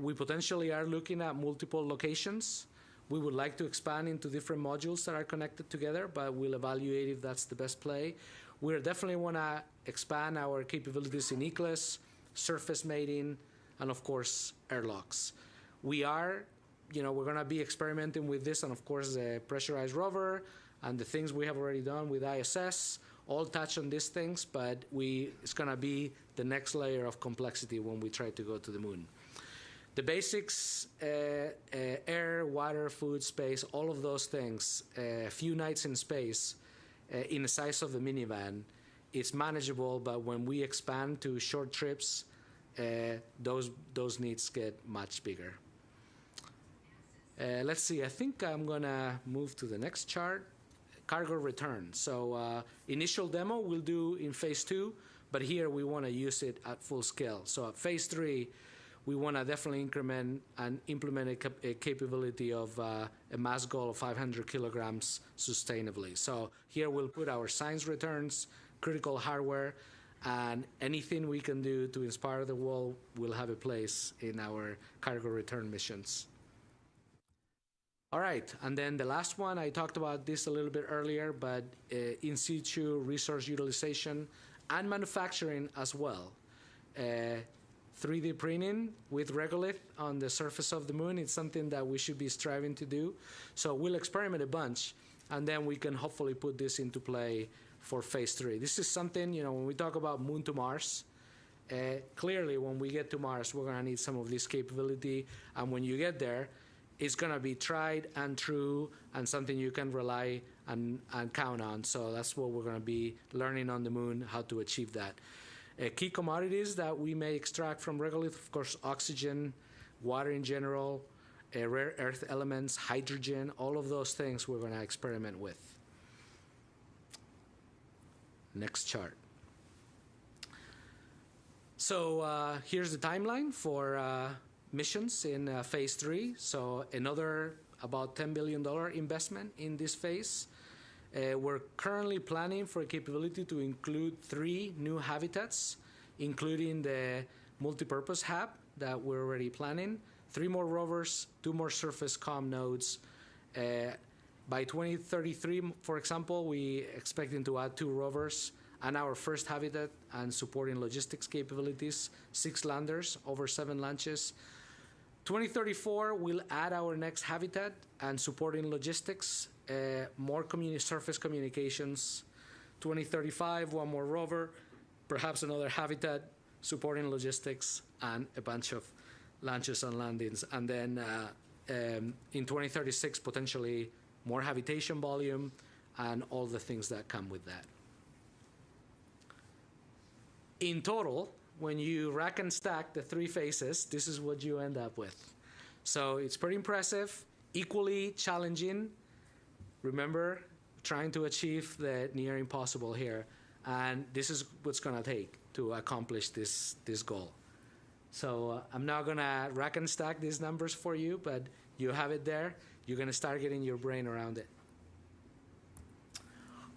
We potentially are looking at multiple locations. We would like to expand into different modules that are connected together, but we'll evaluate if that's the best play. We definitely want to expand our capabilities in ECLS, surface mating, and of course, airlocks. We're going to be experimenting with this, and of course, the pressurized rover and the things we have already done with ISS, all touch on these things, but it's going to be the next layer of complexity when we try to go to the moon. The basics, air, water, food, space, all of those things, a few nights in space, in the size of a minivan, it's manageable, but when we expand to short trips, those needs get much bigger. Let's see, I think I'm gonna move to the next chart. Cargo return. So initial demo we'll do in phase 2, but here we wanna use it at full scale. So at phase 3, we want to definitely increment and implement a capability of a mass goal of 500 kilograms sustainably. So here we'll put our science returns, critical hardware, and anything we can do to inspire the world will have a place in our cargo return missions. All right, and then the last one, I talked about this a little bit earlier, but in situ resource utilization and manufacturing as well. 3D printing with regolith on the surface of the moon is something that we should be striving to do. So we'll experiment a bunch, and then we can hopefully put this into play for phase 3. This is something, when we talk about moon to Mars, clearly when we get to Mars, we're going to need some of this capability. And when you get there, it's going to be tried and true and something you can rely and count on. So that's what we're going to be learning on the moon, how to achieve that. Key commodities that we may extract from regolith, of course, oxygen, water in general, rare earth elements, hydrogen, all of those things we're going to experiment with. Next chart. So here's the timeline for missions in phase 3. So another about $10 billion investment in this phase. We're currently planning for a capability to include 3 new habitats, including the multipurpose hub that we're already planning, 3 more rovers, 2 more surface comm nodes. By 2033, for example, we expecting to add 2 rovers and our first habitat and supporting logistics capabilities, 6 landers, over 7 launches. 2034, we'll add our next habitat and supporting logistics, more surface communications. 2035, 1 more rover, perhaps another habitat, supporting logistics, and a bunch of launches and landings. And then in 2036, potentially more habitation volume and all the things that come with that. In total, when you rack and stack the 3 phases, this is what you end up with. So it's pretty impressive, equally challenging. Remember, trying to achieve the near impossible here. And this is what's going to take to accomplish this goal. So I'm not going to rack and stack these numbers for you, but you have it there. You're going to start getting your brain around it.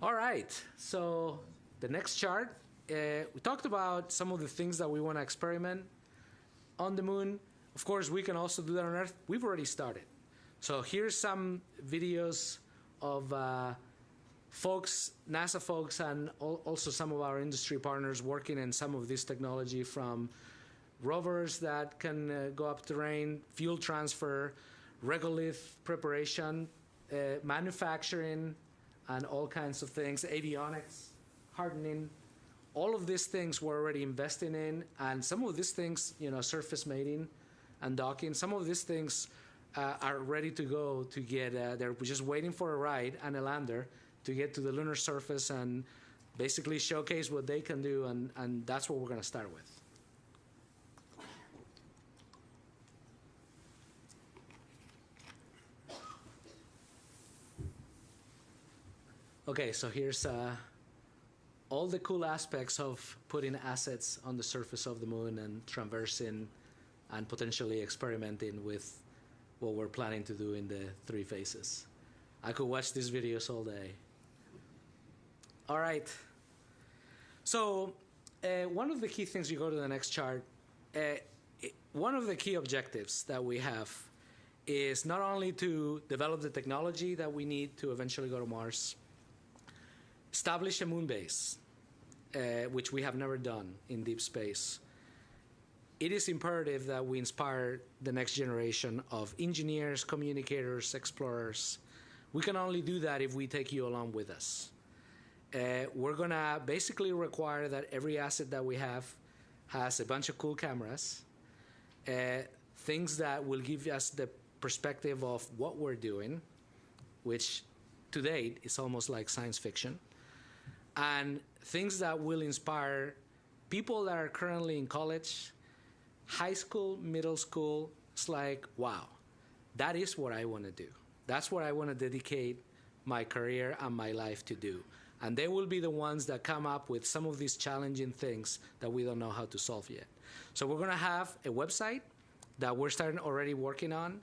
All right, so the next chart. We talked about some of the things that we want to experiment on the moon. Of course, we can also do that on Earth. We've already started. So here's some videos of folks, NASA folks, and also some of our industry partners working in some of this technology, from rovers that can go up terrain, fuel transfer, regolith preparation, manufacturing, and all kinds of things, avionics, hardening. All of these things we're already investing in, and some of these things, surface mating and docking, some of these things are ready to go to get, they're just waiting for a ride and a lander to get to the lunar surface and basically showcase what they can do, and that's what we're going to start with. Okay, so here's all the cool aspects of putting assets on the surface of the moon and traversing and potentially experimenting with what we're planning to do in the 3 phases. I could watch these videos all day. All right. So one of the key things, you go to the next chart, one of the key objectives that we have is not only to develop the technology that we need to eventually go to Mars, establish a moon base, which we have never done in deep space. It is imperative that we inspire the next generation of engineers, communicators, explorers. We can only do that if we take you along with us. We're going to basically require that every asset that we have has a bunch of cool cameras, things that will give us the perspective of what we're doing, which to date is almost like science fiction, and things that will inspire people that are currently in college, high school, middle school. It's like, wow, that is what I want to do. That's what I want to dedicate my career and my life to do. And they will be the ones that come up with some of these challenging things that we don't know how to solve yet. So we're going to have a website that we're starting already working on,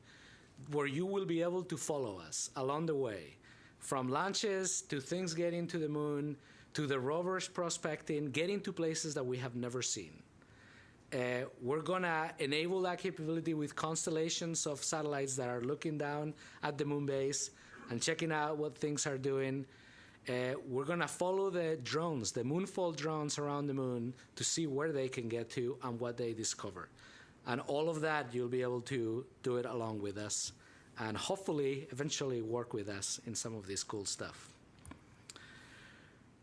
where you will be able to follow us along the way, from launches to things getting to the moon, to the rovers prospecting, getting to places that we have never seen. We're going to enable that capability with constellations of satellites that are looking down at the moon base and checking out what things are doing. We're going to follow the drones, the moonfall drones around the moon, to see where they can get to and what they discover. And all of that, you'll be able to do it along with us and hopefully eventually work with us in some of this cool stuff.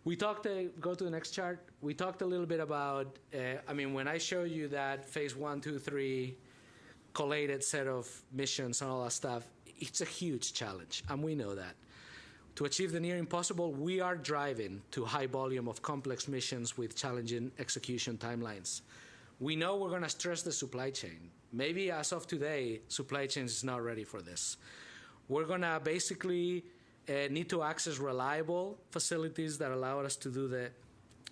We talked, go to the next chart. We talked a little bit about, when I show you that phase 1, 2, 3 collated set of missions and all that stuff, it's a huge challenge, and we know that. To achieve the near impossible, we are driving to high volume of complex missions with challenging execution timelines. We know we're going to stress the supply chain. Maybe as of today, supply chain is not ready for this. We're going to basically need to access reliable facilities that allow us to do the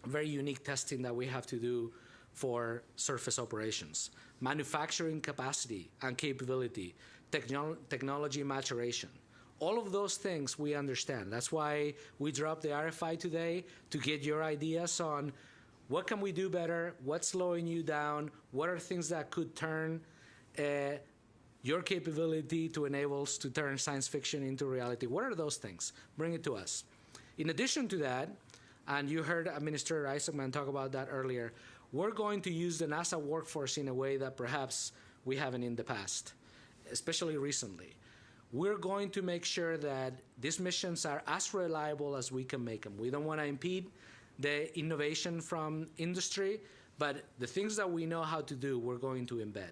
very unique testing that we have to do for surface operations. Manufacturing capacity and capability, technology maturation. All of those things we understand. That's why we dropped the RFI today, to get your ideas on what can we do better, what's slowing you down, what are things that could turn your capability to enable us to turn science fiction into reality. What are those things? Bring it to us. In addition to that, and you heard Administrator Isaacman talk about that earlier, we're going to use the NASA workforce in a way that perhaps we haven't in the past, especially recently. We're going to make sure that these missions are as reliable as we can make them. We don't want to impede the innovation from industry, but the things that we know how to do, we're going to embed.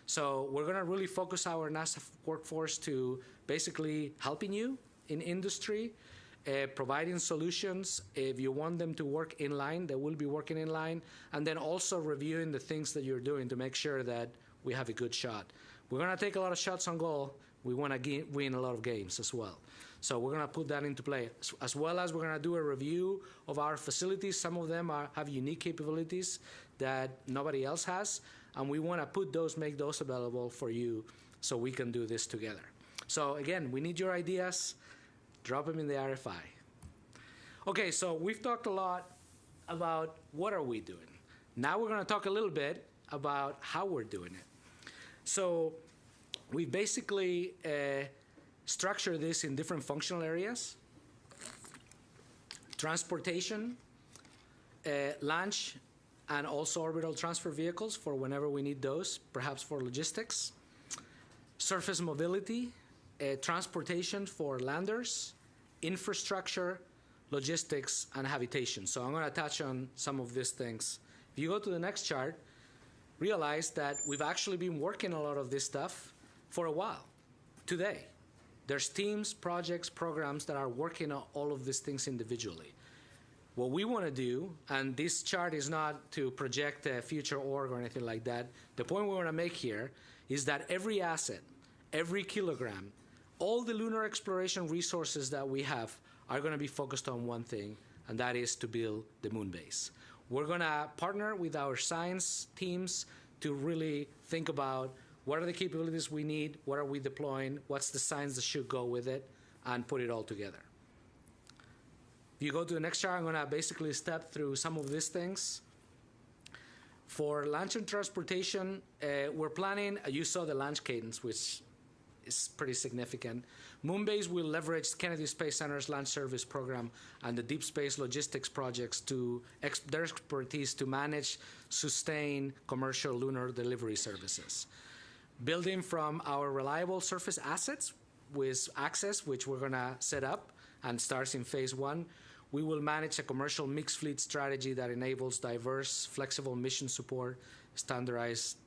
So we're going to really focus our NASA workforce to basically helping you in industry, providing solutions. If you want them to work in line, they will be working in line, and then also reviewing the things that you're doing to make sure that we have a good shot. We're going to take a lot of shots on goal. We want to win a lot of games as well. So we're going to put that into play, as well as we're going to do a review of our facilities. Some of them have unique capabilities that nobody else has, and we want to make those available for you so we can do this together. So again, we need your ideas. Drop them in the RFI. Okay, so we've talked a lot about what are we doing. Now we're going to talk a little bit about how we're doing it. So we basically structure this in different functional areas: transportation, launch, and also orbital transfer vehicles for whenever we need those, perhaps for logistics; surface mobility, transportation for landers; infrastructure, logistics, and habitation. So I'm going to touch on some of these things. If you go to the next chart, realize that we've actually been working a lot of this stuff for a while. Today, there's teams, projects, programs that are working on all of these things individually. What we want to do, and this chart is not to project a future org or anything like that, the point we want to make here is that every asset, every kilogram, all the lunar exploration resources that we have are going to be focused on one thing, and that is to build the moon base. We're going to partner with our science teams to really think about what are the capabilities we need, what are we deploying, what's the science that should go with it, and put it all together. If you go to the next chart, I'm going to basically step through some of these things. For launch and transportation, we're planning, you saw the launch cadence, which is pretty significant. Moonbase will leverage Kennedy Space Center's launch service program and the deep space logistics projects to their expertise to manage, sustain commercial lunar delivery services. Building from our reliable surface assets with access, which we're going to set up and starts in phase 1, we will manage a commercial mixed fleet strategy that enables diverse, flexible mission support, standardized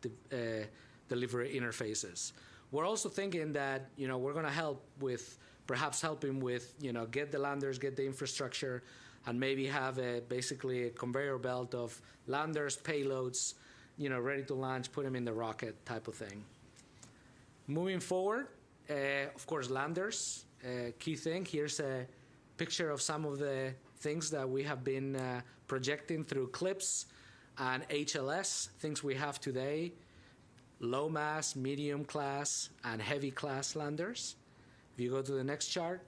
delivery interfaces. We're also thinking that, we're going to help with, perhaps helping with, get the landers, get the infrastructure, and maybe have basically a conveyor belt of landers, payloads, ready to launch, put them in the rocket type of thing. Moving forward, of course, landers, key thing. Here's a picture of some of the things that we have been projecting through CLIPS and HLS, things we have today: low mass, medium class, and heavy class landers. If you go to the next chart,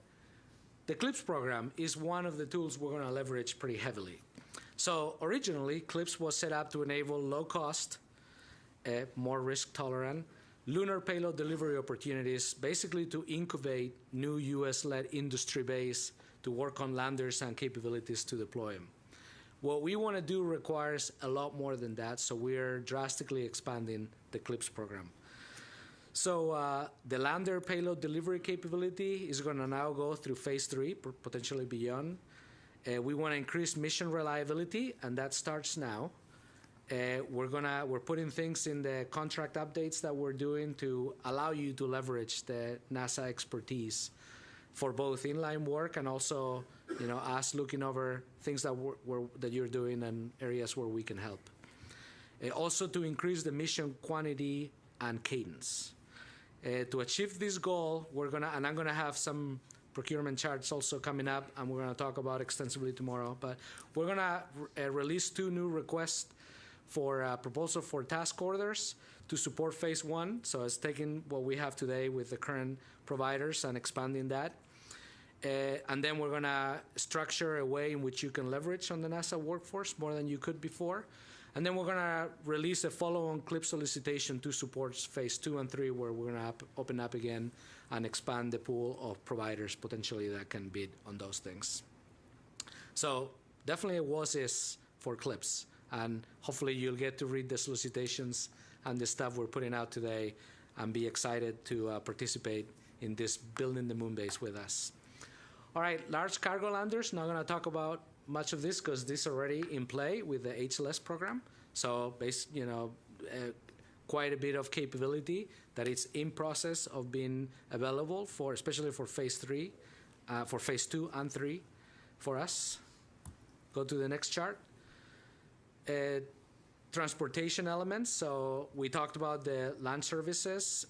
the CLIPS program is one of the tools we're going to leverage pretty heavily. So originally, CLIPS was set up to enable low cost, more risk tolerant, lunar payload delivery opportunities, basically to incubate new US-led industry base to work on landers and capabilities to deploy them. What we want to do requires a lot more than that, so we're drastically expanding the CLIPS program. So the lander payload delivery capability is going to now go through phase 3, potentially beyond. We want to increase mission reliability, and that starts now. We're putting things in the contract updates that we're doing to allow you to leverage the NASA expertise for both inline work and also, us looking over things that you're doing and areas where we can help. Also to increase the mission quantity and cadence. To achieve this goal, I'm gonna have some procurement charts also coming up, and we're gonna talk about extensively tomorrow, but we're gonna release 2 new requests for proposal for task orders to support phase 1. So it's taking what we have today with the current providers and expanding that. And then we're gonna structure a way in which you can leverage on the NASA workforce more than you could before. And then we're gonna release a follow-on CLIP solicitation to support phase 2 and 3, where we're gonna open up again and expand the pool of providers potentially that can bid on those things. So definitely a WASIS for CLIPS, and hopefully you'll get to read the solicitations and the stuff we're putting out today and be excited to participate in this building the moon base with us. All right, large cargo landers, not gonna talk about much of this because this is already in play with the HLS program. So quite a bit of capability that it's in process of being available for, especially for phase 3, for phase 2 and 3 for us. Go to the next chart. Transportation elements. So we talked about the land services.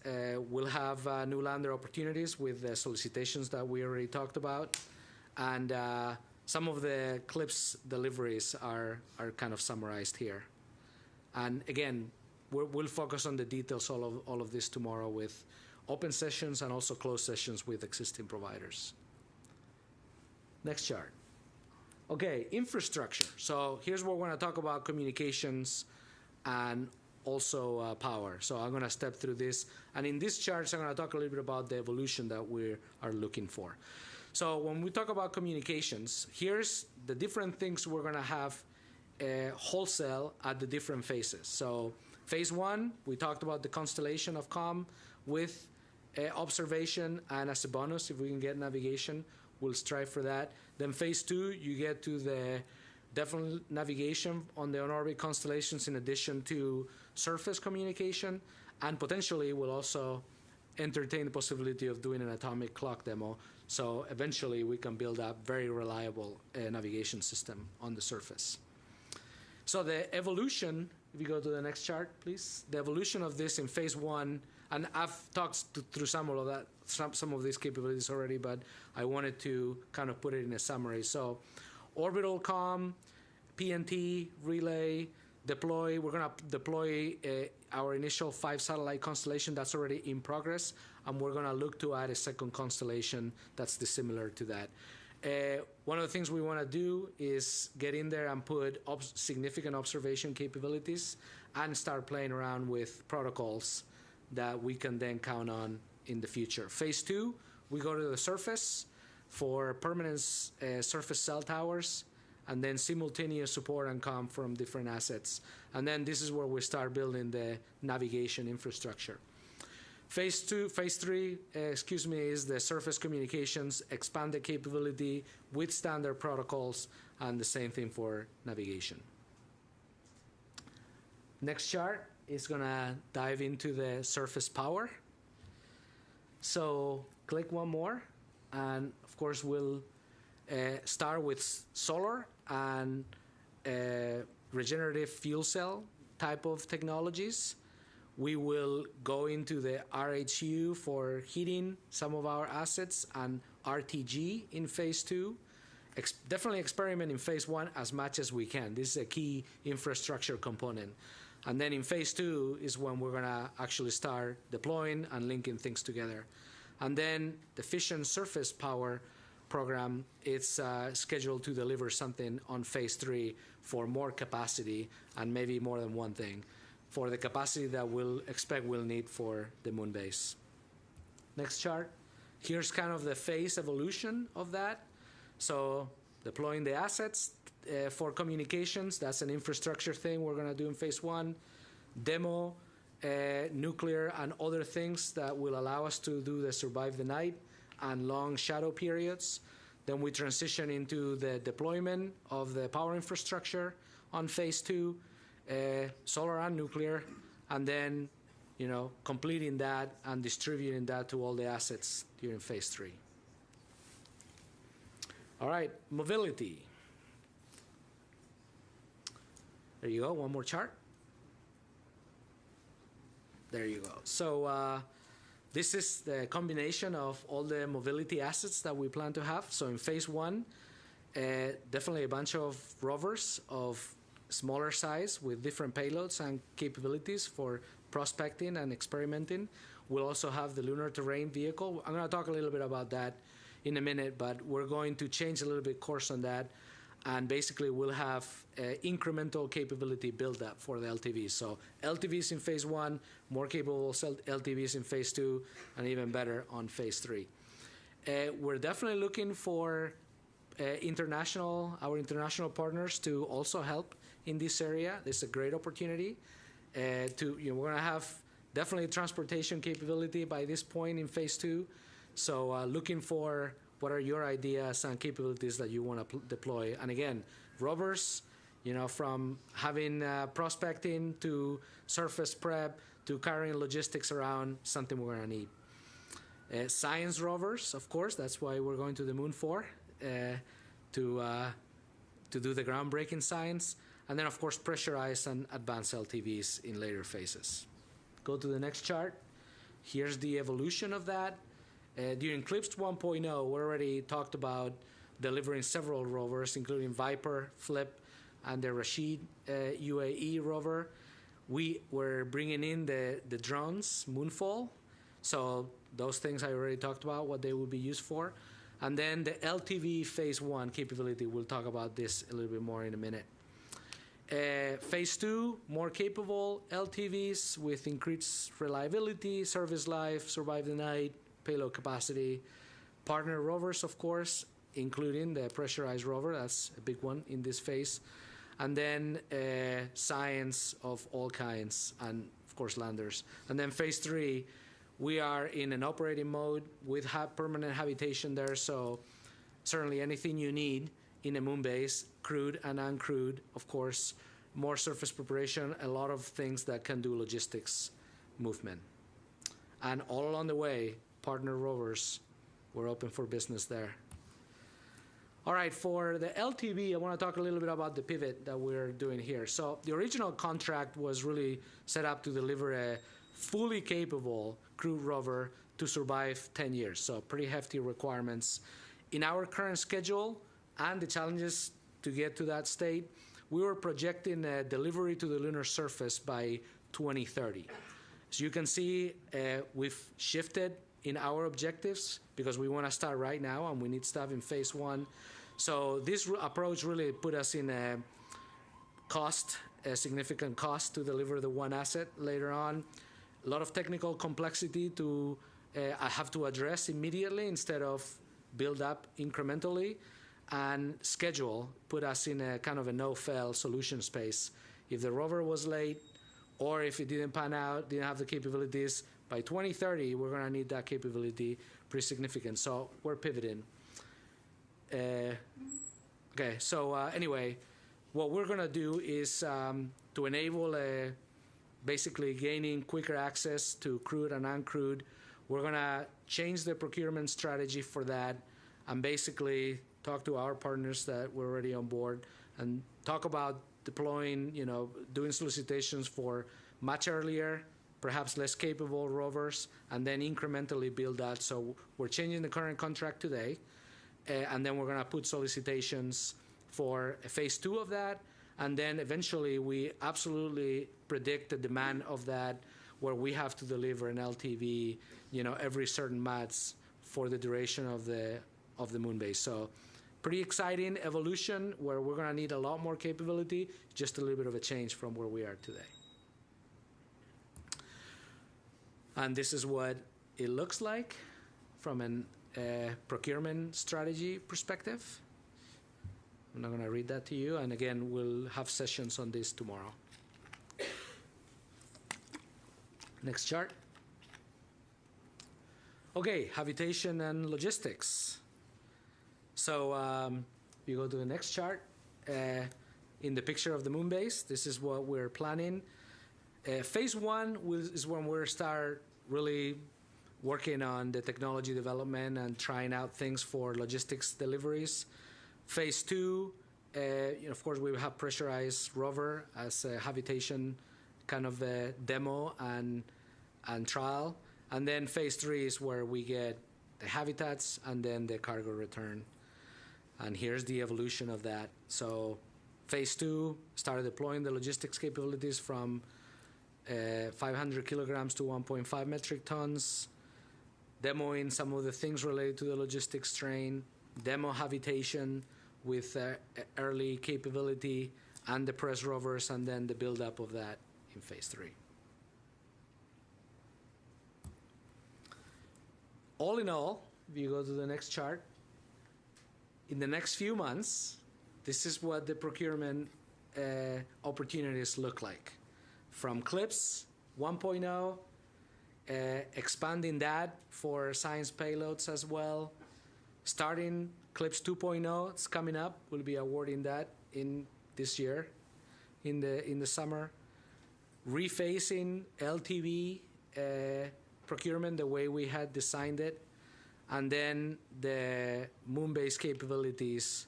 We'll have new lander opportunities with the solicitations that we already talked about. And some of the CLIPS deliveries are kind of summarized here. And again, we'll focus on the details all of this tomorrow with open sessions and also closed sessions with existing providers. Next chart. Okay, infrastructure. So here's where we're going to talk about communications and also power. So I'm going to step through this. And in this chart, I'm going to talk a little bit about the evolution that we are looking for. So when we talk about communications, here's the different things we're going to have wholesale at the different phases. So phase 1, we talked about the constellation of comm with observation, and as a bonus, if we can get navigation, we'll strive for that. Then phase 2, you get to the definite navigation on the on-orbit constellations in addition to surface communication, and potentially we'll also entertain the possibility of doing an atomic clock demo. So eventually we can build a very reliable navigation system on the surface. So the evolution, if you go to the next chart, please, the evolution of this in phase 1, and I've talked through some of these capabilities already, but I wanted to kind of put it in a summary. So orbital comm, PNT, relay, deploy. We're going to deploy our initial 5 satellite constellation that's already in progress, and we're going to look to add a second constellation that's dissimilar to that. One of the things we want to do is get in there and put significant observation capabilities and start playing around with protocols that we can then count on in the future. Phase 2, we go to the surface for permanent surface cell towers, and then simultaneous support and comm from different assets. And then this is where we start building the navigation infrastructure. Phase 3, is the surface communications, expanded capability with standard protocols, and the same thing for navigation. Next chart is gonna dive into the surface power. So click one more, and of course we'll start with solar and regenerative fuel cell type of technologies. We will go into the RHU for heating some of our assets and RTG in phase 2. Definitely experiment in phase 1 as much as we can. This is a key infrastructure component. And then in phase 2 is when we're gonna actually start deploying and linking things together. And then the Fission Surface Power program, it's scheduled to deliver something on phase 3 for more capacity and maybe more than one thing, for the capacity that we'll need for the moon base. Next chart. Here's kind of the phase evolution of that. So deploying the assets for communications, that's an infrastructure thing we're gonna do in phase 1. Demo, nuclear and other things that will allow us to do the survive the night and long shadow periods. Then we transition into the deployment of the power infrastructure on phase 2. Solar and nuclear, and then, completing that and distributing that to all the assets during phase 3. All right, mobility. There you go, one more chart. There you go. So this is the combination of all the mobility assets that we plan to have. So in phase one, definitely a bunch of rovers of smaller size with different payloads and capabilities for prospecting and experimenting. We'll also have the lunar terrain vehicle. I'm going to talk a little bit about that in a minute, but we're going to change a little bit course on that. And basically, we'll have incremental capability build up for the LTVs. So LTVs in phase one, more capable LTVs in phase two, and even better on phase three. We're definitely looking for our international partners to also help in this area. This is a great opportunity. We're going to have definitely transportation capability by this point in phase two. So looking for what are your ideas and capabilities that you want to deploy. And again, rovers, from having prospecting to surface prep to carrying logistics around, something we're going to need. Science rovers, of course, that's why we're going to the moon for, to do the groundbreaking science. And then, of course, pressurized and advanced LTVs in later phases. Go to the next chart. Here's the evolution of that. During CLIPS 1.0, we already talked about delivering several rovers, including Viper, Flip, and the Rashid UAE rover. We were bringing in the drones, Moonfall. So those things I already talked about, what they would be used for. And then the LTV phase one capability, we'll talk about this a little bit more in a minute. Phase two, more capable LTVs with increased reliability, service life, survive the night, payload capacity. Partner rovers, of course, including the pressurized rover. That's a big one in this phase. And then science of all kinds, and of course landers. And then phase three, we are in an operating mode with permanent habitation there. So certainly anything you need in a moon base, crewed and uncrewed, of course, more surface preparation, a lot of things that can do logistics movement. And all along the way, partner rovers, we're open for business there. All right, for the LTV, I want to talk a little bit about the pivot that we're doing here. So the original contract was really set up to deliver a fully capable crewed rover to survive 10 years. So pretty hefty requirements. In our current schedule and the challenges to get to that state, we were projecting a delivery to the lunar surface by 2030. So you can see we've shifted in our objectives because we want to start right now and we need stuff in phase one. So this approach really put us in a significant cost to deliver the one asset later on. A lot of technical complexity I have to address immediately instead of build up incrementally. And schedule put us in a kind of a no-fail solution space. If the rover was late or if it didn't pan out, didn't have the capabilities, by 2030, we're going to need that capability pretty significant. So we're pivoting. Okay, so anyway, what we're going to do is to enable basically gaining quicker access to crewed and uncrewed, we're going to change the procurement strategy for that and basically talk to our partners that were already on board and talk about deploying, doing solicitations for much earlier, perhaps less capable rovers, and then incrementally build that. So we're changing the current contract today, and then we're going to put solicitations for a phase two of that, and then eventually we absolutely predict the demand of that, where we have to deliver an LTV, every certain months for the duration of the moon base. So pretty exciting evolution where we're going to need a lot more capability, just a little bit of a change from where we are today. And this is what it looks like from a procurement strategy perspective. I'm not going to read that to you. And again, we'll have sessions on this tomorrow. Next chart. Okay, habitation and logistics. So you go to the next chart. In the picture of the moon base, this is what we're planning. Phase one is when we'll start really working on the technology development and trying out things for logistics deliveries. Phase two, of course, we will have pressurized rover as a habitation kind of a demo and and trial. And then phase 3 is where we get the habitats and then the cargo return. And here's the evolution of that. So phase 2 started deploying the logistics capabilities from 500 kilograms to 1.5 metric tons, demoing some of the things related to the logistics train, demo habitation with early capability and the press rovers, and then the build-up of that in phase 3. All in all, if you go to the next chart, in the next few months, this is what the procurement opportunities look like. From CLIPS 1.0, expanding that for science payloads as well. Starting CLIPS 2.0, it's coming up. We'll be awarding that in this year, in the summer. Rephasing LTV procurement the way we had designed it, and then the moon-based capabilities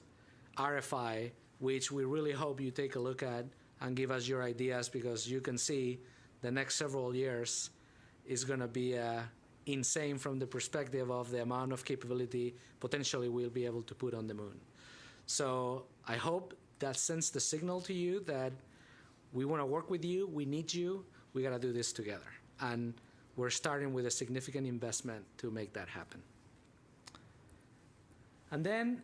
RFI, which we really hope you take a look at and give us your ideas, because you can see the next several years is going to be insane from the perspective of the amount of capability potentially we'll be able to put on the moon. So I hope that sends the signal to you that we want to work with you, we need you, we got to do this together. And we're starting with a significant investment to make that happen. And then,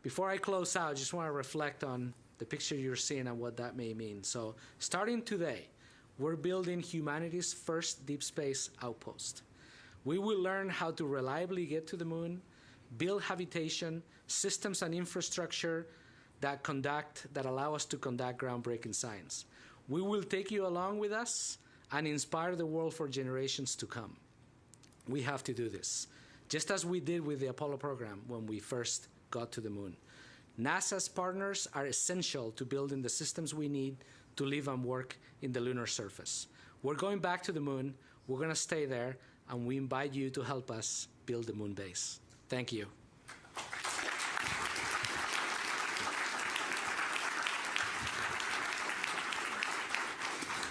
before I close out, I just want to reflect on the picture you're seeing and what that may mean. So, starting today, we're building humanity's first deep space outpost. We will learn how to reliably get to the moon, build habitation, systems and infrastructure that allow us to conduct groundbreaking science. We will take you along with us and inspire the world for generations to come. We have to do this, just as we did with the Apollo program when we first got to the moon. NASA's partners are essential to building the systems we need to live and work in the lunar surface. We're going back to the moon, we're going to stay there, and we invite you to help us build the moon base. Thank you.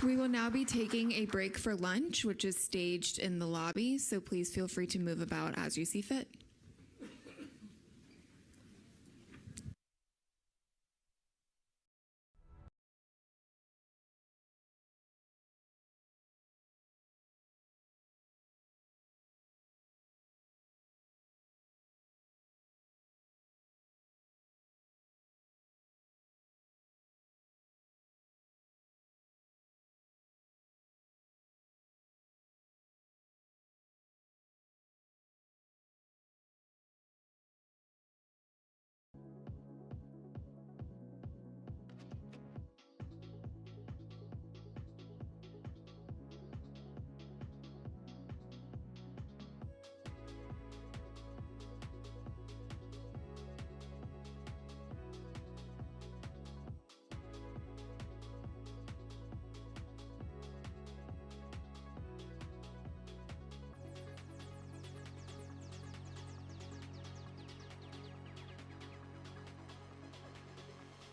We will now be taking a break for lunch, which is staged in the lobby, so please feel free to move about as you see fit.